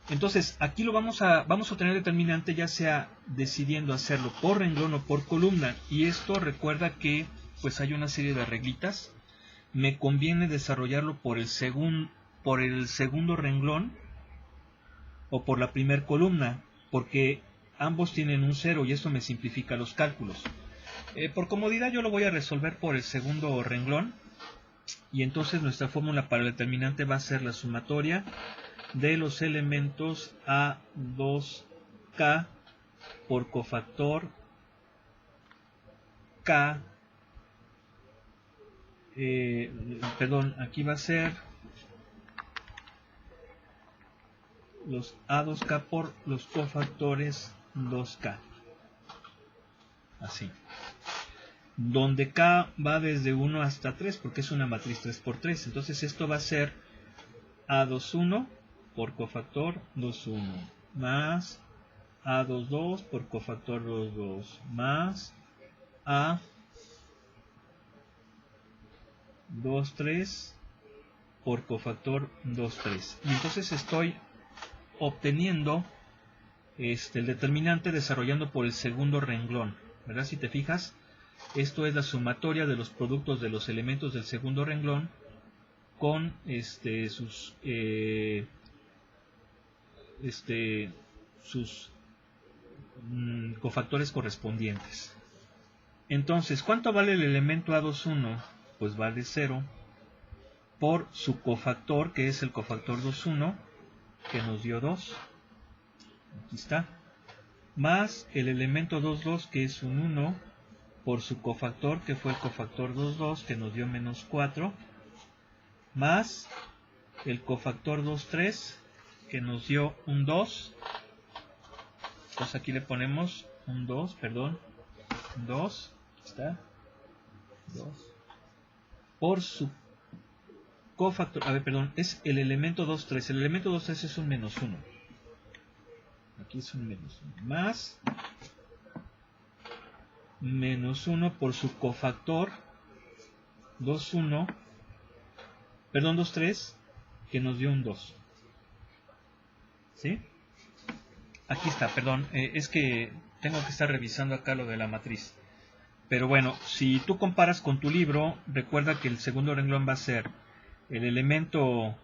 S2: Entonces, aquí lo vamos a obtener determinante ya sea decidiendo hacerlo por renglón o por columna. Y esto recuerda que pues hay una serie de reglitas. Me conviene desarrollarlo por el segundo renglón o por la primera columna, porque ambos tienen un 0 y eso me simplifica los cálculos. Por comodidad yo lo voy a resolver por el segundo renglón, y entonces nuestra fórmula para el determinante va a ser la sumatoria de los elementos A2K por cofactor K, aquí va a ser los A2K por los cofactores 2K, así, donde K va desde 1 hasta 3 porque es una matriz 3×3, entonces esto va a ser A21 por cofactor 2,1 más A22 por cofactor 2,2 más A23 por cofactor 2,3, y entonces estoy obteniendo el determinante desarrollando por el segundo renglón, ¿verdad? Si te fijas, esto es la sumatoria de los productos de los elementos del segundo renglón con sus cofactores correspondientes. Entonces, ¿cuánto vale el elemento A21? Pues vale 0 por su cofactor, que es el cofactor 2,1, que nos dio 2. Aquí está. Más el elemento 2,2, que es un 1, por su cofactor, que fue el cofactor 2,2, que nos dio menos 4. Más el cofactor 2,3, que nos dio un 2. Entonces aquí le ponemos un 2, perdón. 2, aquí está. 2. Por su cofactor, es el elemento 2,3. El elemento 2,3 es un menos 1. Aquí es un menos 1. Más menos 1 por su cofactor 2,1. Perdón, 2,3, que nos dio un 2. ¿Sí? Aquí está, perdón. Es que tengo que estar revisando acá lo de la matriz. Pero bueno, si tú comparas con tu libro, recuerda que el segundo renglón va a ser el elemento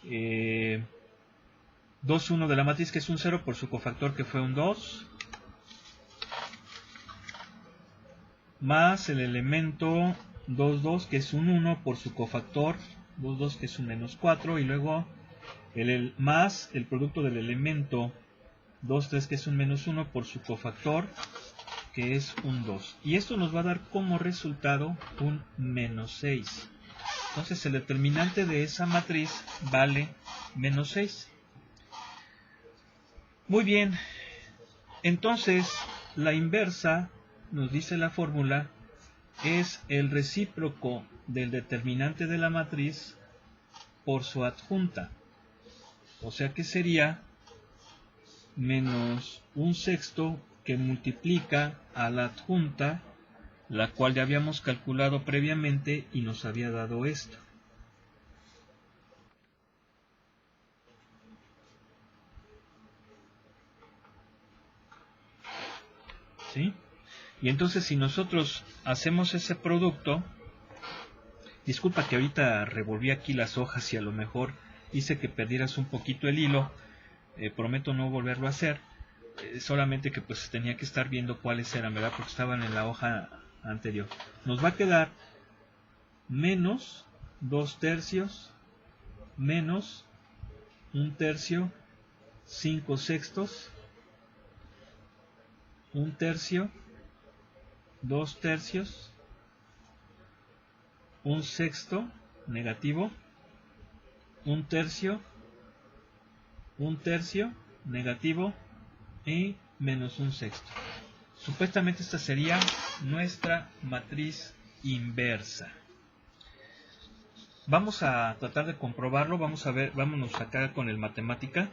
S2: 2,1 de la matriz, que es un 0, por su cofactor, que fue un 2, más el elemento 2,2, que es un 1, por su cofactor 2,2, que es un menos 4, y luego más el producto del elemento 2,3, que es un menos 1, por su cofactor, que es un 2. Y esto nos va a dar como resultado un menos 6. Entonces el determinante de esa matriz vale menos 6. Muy bien. Entonces la inversa nos dice la fórmula, es el recíproco del determinante de la matriz por su adjunta. O sea que sería menos 1/6 que multiplica a la adjunta, la cual ya habíamos calculado previamente y nos había dado esto. ¿Sí? Y entonces si nosotros hacemos ese producto, disculpa que ahorita revolví aquí las hojas y a lo mejor hice que perdieras un poquito el hilo, prometo no volverlo a hacer, solamente que pues tenía que estar viendo cuáles eran, ¿verdad? Porque estaban en la hoja anterior. Nos va a quedar menos 2/3 menos 1/3, 5/6, 1/3, 2/3, 1/6 negativo, 1/3, 1/3 negativo y menos 1/6. Supuestamente esta sería nuestra matriz inversa. Vamos a tratar de comprobarlo. Vamos a ver, vámonos acá con el matemática.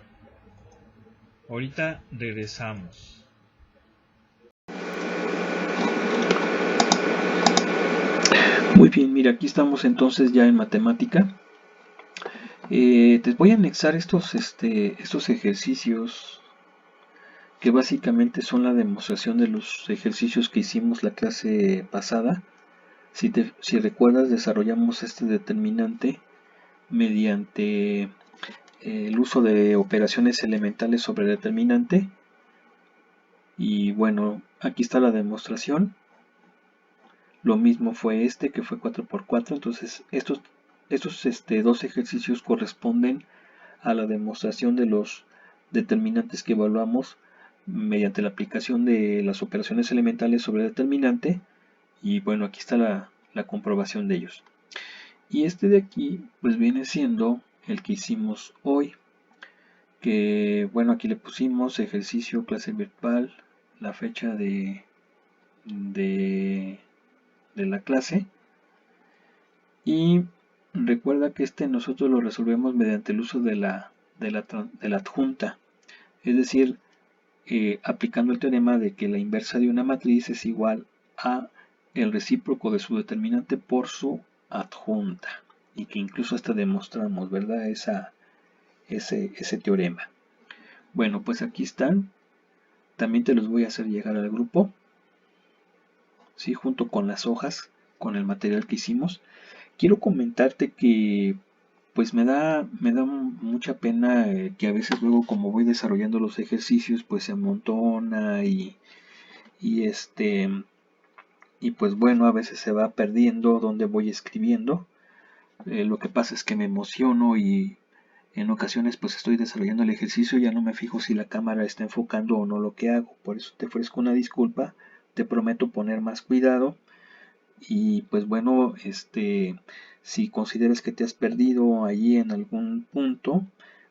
S2: Ahorita regresamos.
S1: Muy bien, mira, aquí estamos entonces ya en matemática. Te voy a anexar estos ejercicios que básicamente son la demostración de los ejercicios que hicimos la clase pasada. Si recuerdas, desarrollamos este determinante mediante el uso de operaciones elementales sobre el determinante. Y bueno, aquí está la demostración. Lo mismo fue que fue 4×4. Entonces estos dos ejercicios corresponden a la demostración de los determinantes que evaluamos mediante la aplicación de las operaciones elementales sobre el determinante. Y bueno, aquí está la comprobación de ellos. Y este de aquí pues viene siendo el que hicimos hoy, que bueno, aquí le pusimos ejercicio clase virtual, la fecha de la clase. Y recuerda que nosotros lo resolvemos mediante el uso de la adjunta, es decir, aplicando el teorema de que la inversa de una matriz es igual a el recíproco de su determinante por su adjunta, y que incluso hasta demostramos, ¿verdad?, ese teorema. Bueno, pues aquí están. También te los voy a hacer llegar al grupo, ¿sí?, junto con las hojas, con el material que hicimos. Quiero comentarte que pues me da mucha pena que a veces luego, como voy desarrollando los ejercicios, pues se amontona y pues bueno, a veces se va perdiendo donde voy escribiendo. Lo que pasa es que me emociono y en ocasiones pues estoy desarrollando el ejercicio, ya no me fijo si la cámara está enfocando o no lo que hago. Por eso te ofrezco una disculpa, te prometo poner más cuidado. Y pues bueno, si consideras que te has perdido allí en algún punto,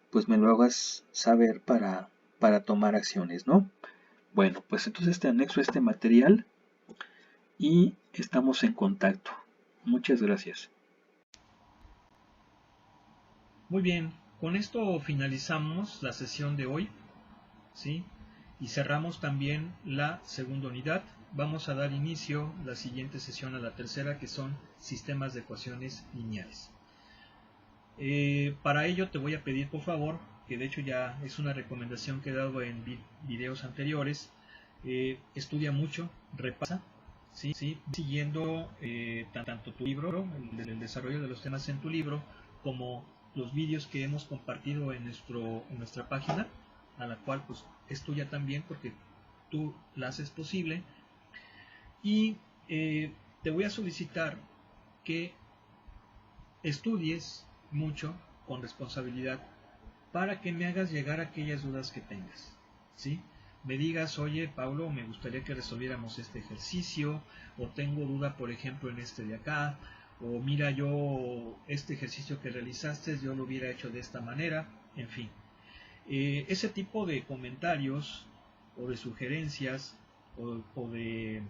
S1: pues me lo hagas saber para tomar acciones, ¿no? Bueno, pues entonces te anexo este material y estamos en contacto. Muchas gracias.
S2: Muy bien, con esto finalizamos la sesión de hoy, ¿sí? Y cerramos también la segunda unidad. Vamos a dar inicio la siguiente sesión a la tercera, que son sistemas de ecuaciones lineales. Para ello te voy a pedir, por favor, que de hecho ya es una recomendación que he dado en videos anteriores, estudia mucho, repasa, ¿sí? Siguiendo tanto tu libro, el desarrollo de los temas en tu libro, como los vídeos que hemos compartido en nuestra página, a la cual pues es tuya también porque tú la haces posible. Y te voy a solicitar que estudies mucho, con responsabilidad, para que me hagas llegar aquellas dudas que tengas, ¿sí? Me digas, oye Pablo, me gustaría que resolviéramos este ejercicio, o tengo duda por ejemplo en este de acá, o mira, yo este ejercicio que realizaste yo lo hubiera hecho de esta manera, en fin. Ese tipo de comentarios o de sugerencias o de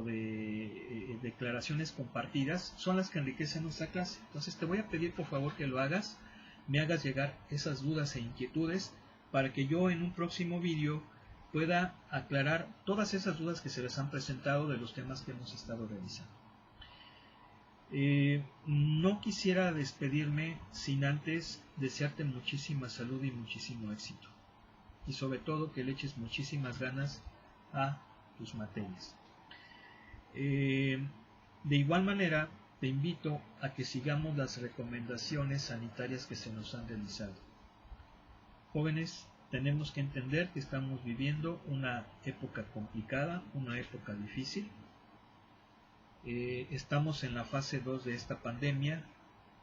S2: declaraciones compartidas son las que enriquecen nuestra clase. Entonces te voy a pedir por favor que lo hagas, me hagas llegar esas dudas e inquietudes para que yo en un próximo vídeo pueda aclarar todas esas dudas que se les han presentado de los temas que hemos estado realizando. No quisiera despedirme sin antes desearte muchísima salud y muchísimo éxito, y sobre todo que le eches muchísimas ganas a tus materias. De igual manera te invito a que sigamos las recomendaciones sanitarias que se nos han realizado. Jóvenes, tenemos que entender que estamos viviendo una época complicada, una época difícil. Estamos en la fase 2 de esta pandemia,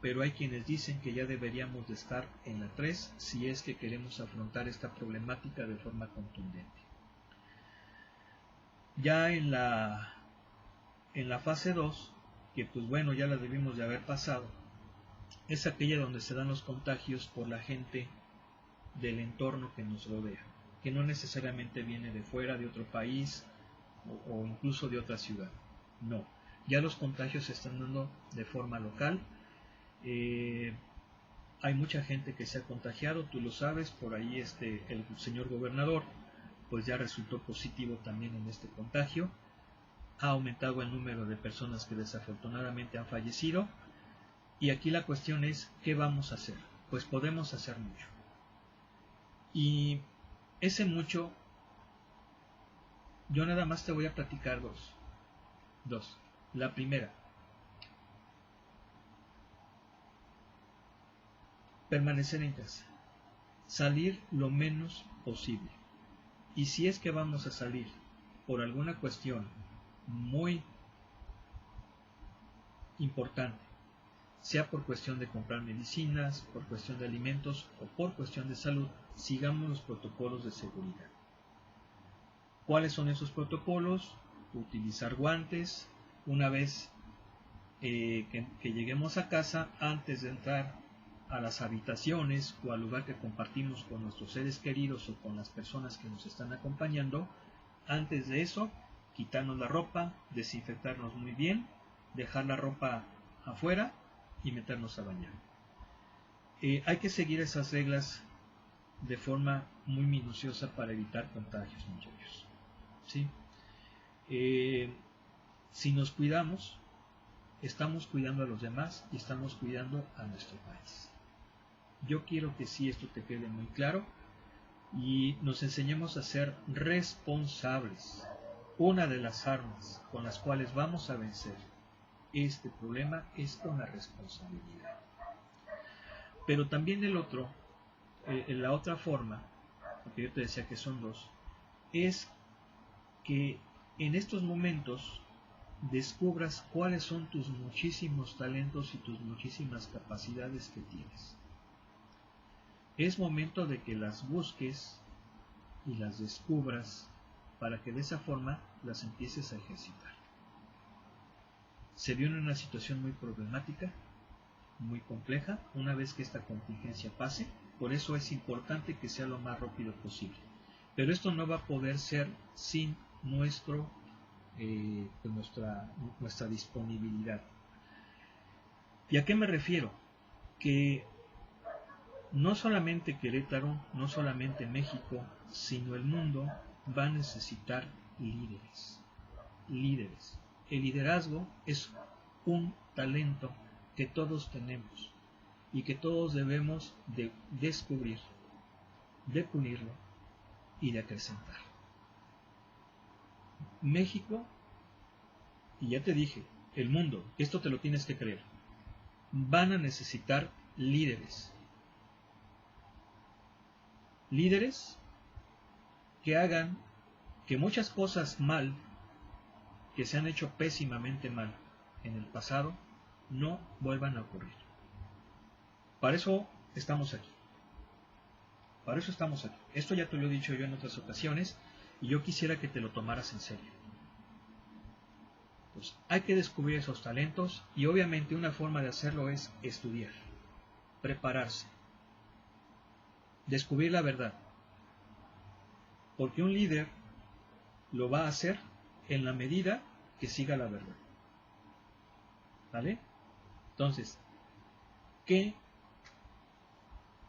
S2: pero hay quienes dicen que ya deberíamos de estar en la 3 si es que queremos afrontar esta problemática de forma contundente. Ya en la fase 2, que pues bueno, ya la debimos de haber pasado, es aquella donde se dan los contagios por la gente del entorno que nos rodea, que no necesariamente viene de fuera, de otro país o incluso de otra ciudad. No, ya los contagios se están dando de forma local. Hay mucha gente que se ha contagiado, tú lo sabes, por ahí el señor gobernador pues ya resultó positivo también en este contagio. Ha aumentado el número de personas que desafortunadamente han fallecido, y aquí la cuestión es ¿qué vamos a hacer? Pues podemos hacer mucho, y ese mucho yo nada más te voy a platicar dos. La primera, permanecer en casa, salir lo menos posible, y si es que vamos a salir por alguna cuestión muy importante, sea por cuestión de comprar medicinas, por cuestión de alimentos o por cuestión de salud, sigamos los protocolos de seguridad. ¿Cuáles son esos protocolos? Utilizar guantes una vez que lleguemos a casa, antes de entrar a las habitaciones o al lugar que compartimos con nuestros seres queridos o con las personas que nos están acompañando. Antes de eso, quitarnos la ropa, desinfectarnos muy bien, dejar la ropa afuera y meternos a bañar. Hay que seguir esas reglas de forma muy minuciosa para evitar contagios, muchachos. ¿Sí? Si nos cuidamos, estamos cuidando a los demás y estamos cuidando a nuestro país. Yo quiero que sí esto te quede muy claro y nos enseñemos a ser responsables. Una de las armas con las cuales vamos a vencer este problema es con la responsabilidad. Pero también la otra forma, porque yo te decía que son dos, es que en estos momentos descubras cuáles son tus muchísimos talentos y tus muchísimas capacidades que tienes. Es momento de que las busques y las descubras para que de esa forma las empieces a ejercitar. Se viene una situación muy problemática, muy compleja, una vez que esta contingencia pase, por eso es importante que sea lo más rápido posible. Pero esto no va a poder ser sin nuestra disponibilidad. ¿Y a qué me refiero? Que no solamente Querétaro, no solamente México, sino el mundo va a necesitar líderes. Líderes. El liderazgo es un talento que todos tenemos y que todos debemos de descubrir, de pulirlo y de acrecentar. México, y ya te dije, el mundo, esto te lo tienes que creer, van a necesitar líderes. Líderes que hagan que muchas cosas mal, que se han hecho pésimamente mal en el pasado, no vuelvan a ocurrir. Para eso estamos aquí. Para eso estamos aquí. Esto ya te lo he dicho yo en otras ocasiones y yo quisiera que te lo tomaras en serio. Pues hay que descubrir esos talentos y obviamente una forma de hacerlo es estudiar, prepararse, descubrir la verdad. Porque un líder lo va a hacer en la medida que siga la verdad. ¿Vale? Entonces, ¿qué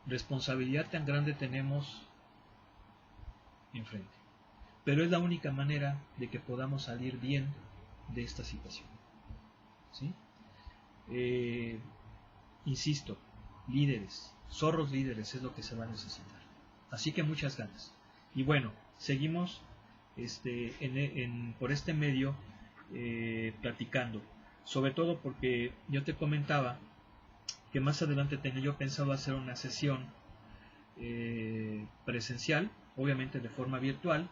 S2: responsabilidad tan grande tenemos enfrente? Pero es la única manera de que podamos salir bien de esta situación. ¿Sí? Insisto, líderes, zorros líderes es lo que se va a necesitar. Así que muchas ganas. Y bueno, seguimos por este medio platicando. Sobre todo porque yo te comentaba que más adelante tenía yo pensado hacer una sesión presencial, obviamente de forma virtual,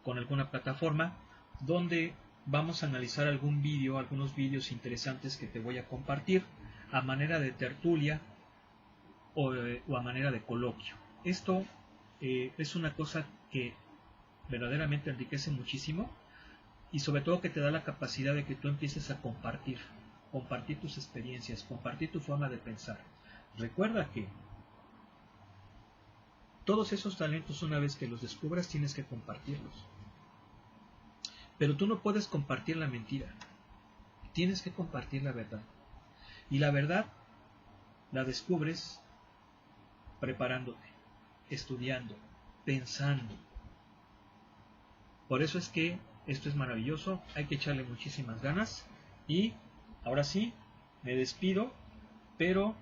S2: con alguna plataforma, donde vamos a analizar algunos vídeos interesantes que te voy a compartir a manera de tertulia o a manera de coloquio. Esto es una cosa que verdaderamente enriquece muchísimo y sobre todo que te da la capacidad de que tú empieces a compartir tus experiencias, compartir tu forma de pensar. Recuerda que todos esos talentos, una vez que los descubras, tienes que compartirlos. Pero tú no puedes compartir la mentira, tienes que compartir la verdad. Y la verdad la descubres preparándote, estudiando, pensando. Por eso es que esto es maravilloso, hay que echarle muchísimas ganas. Y ahora sí, me despido, pero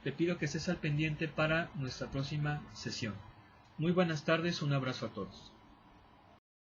S2: te pido que estés al pendiente para nuestra próxima sesión. Muy buenas tardes, un abrazo a todos.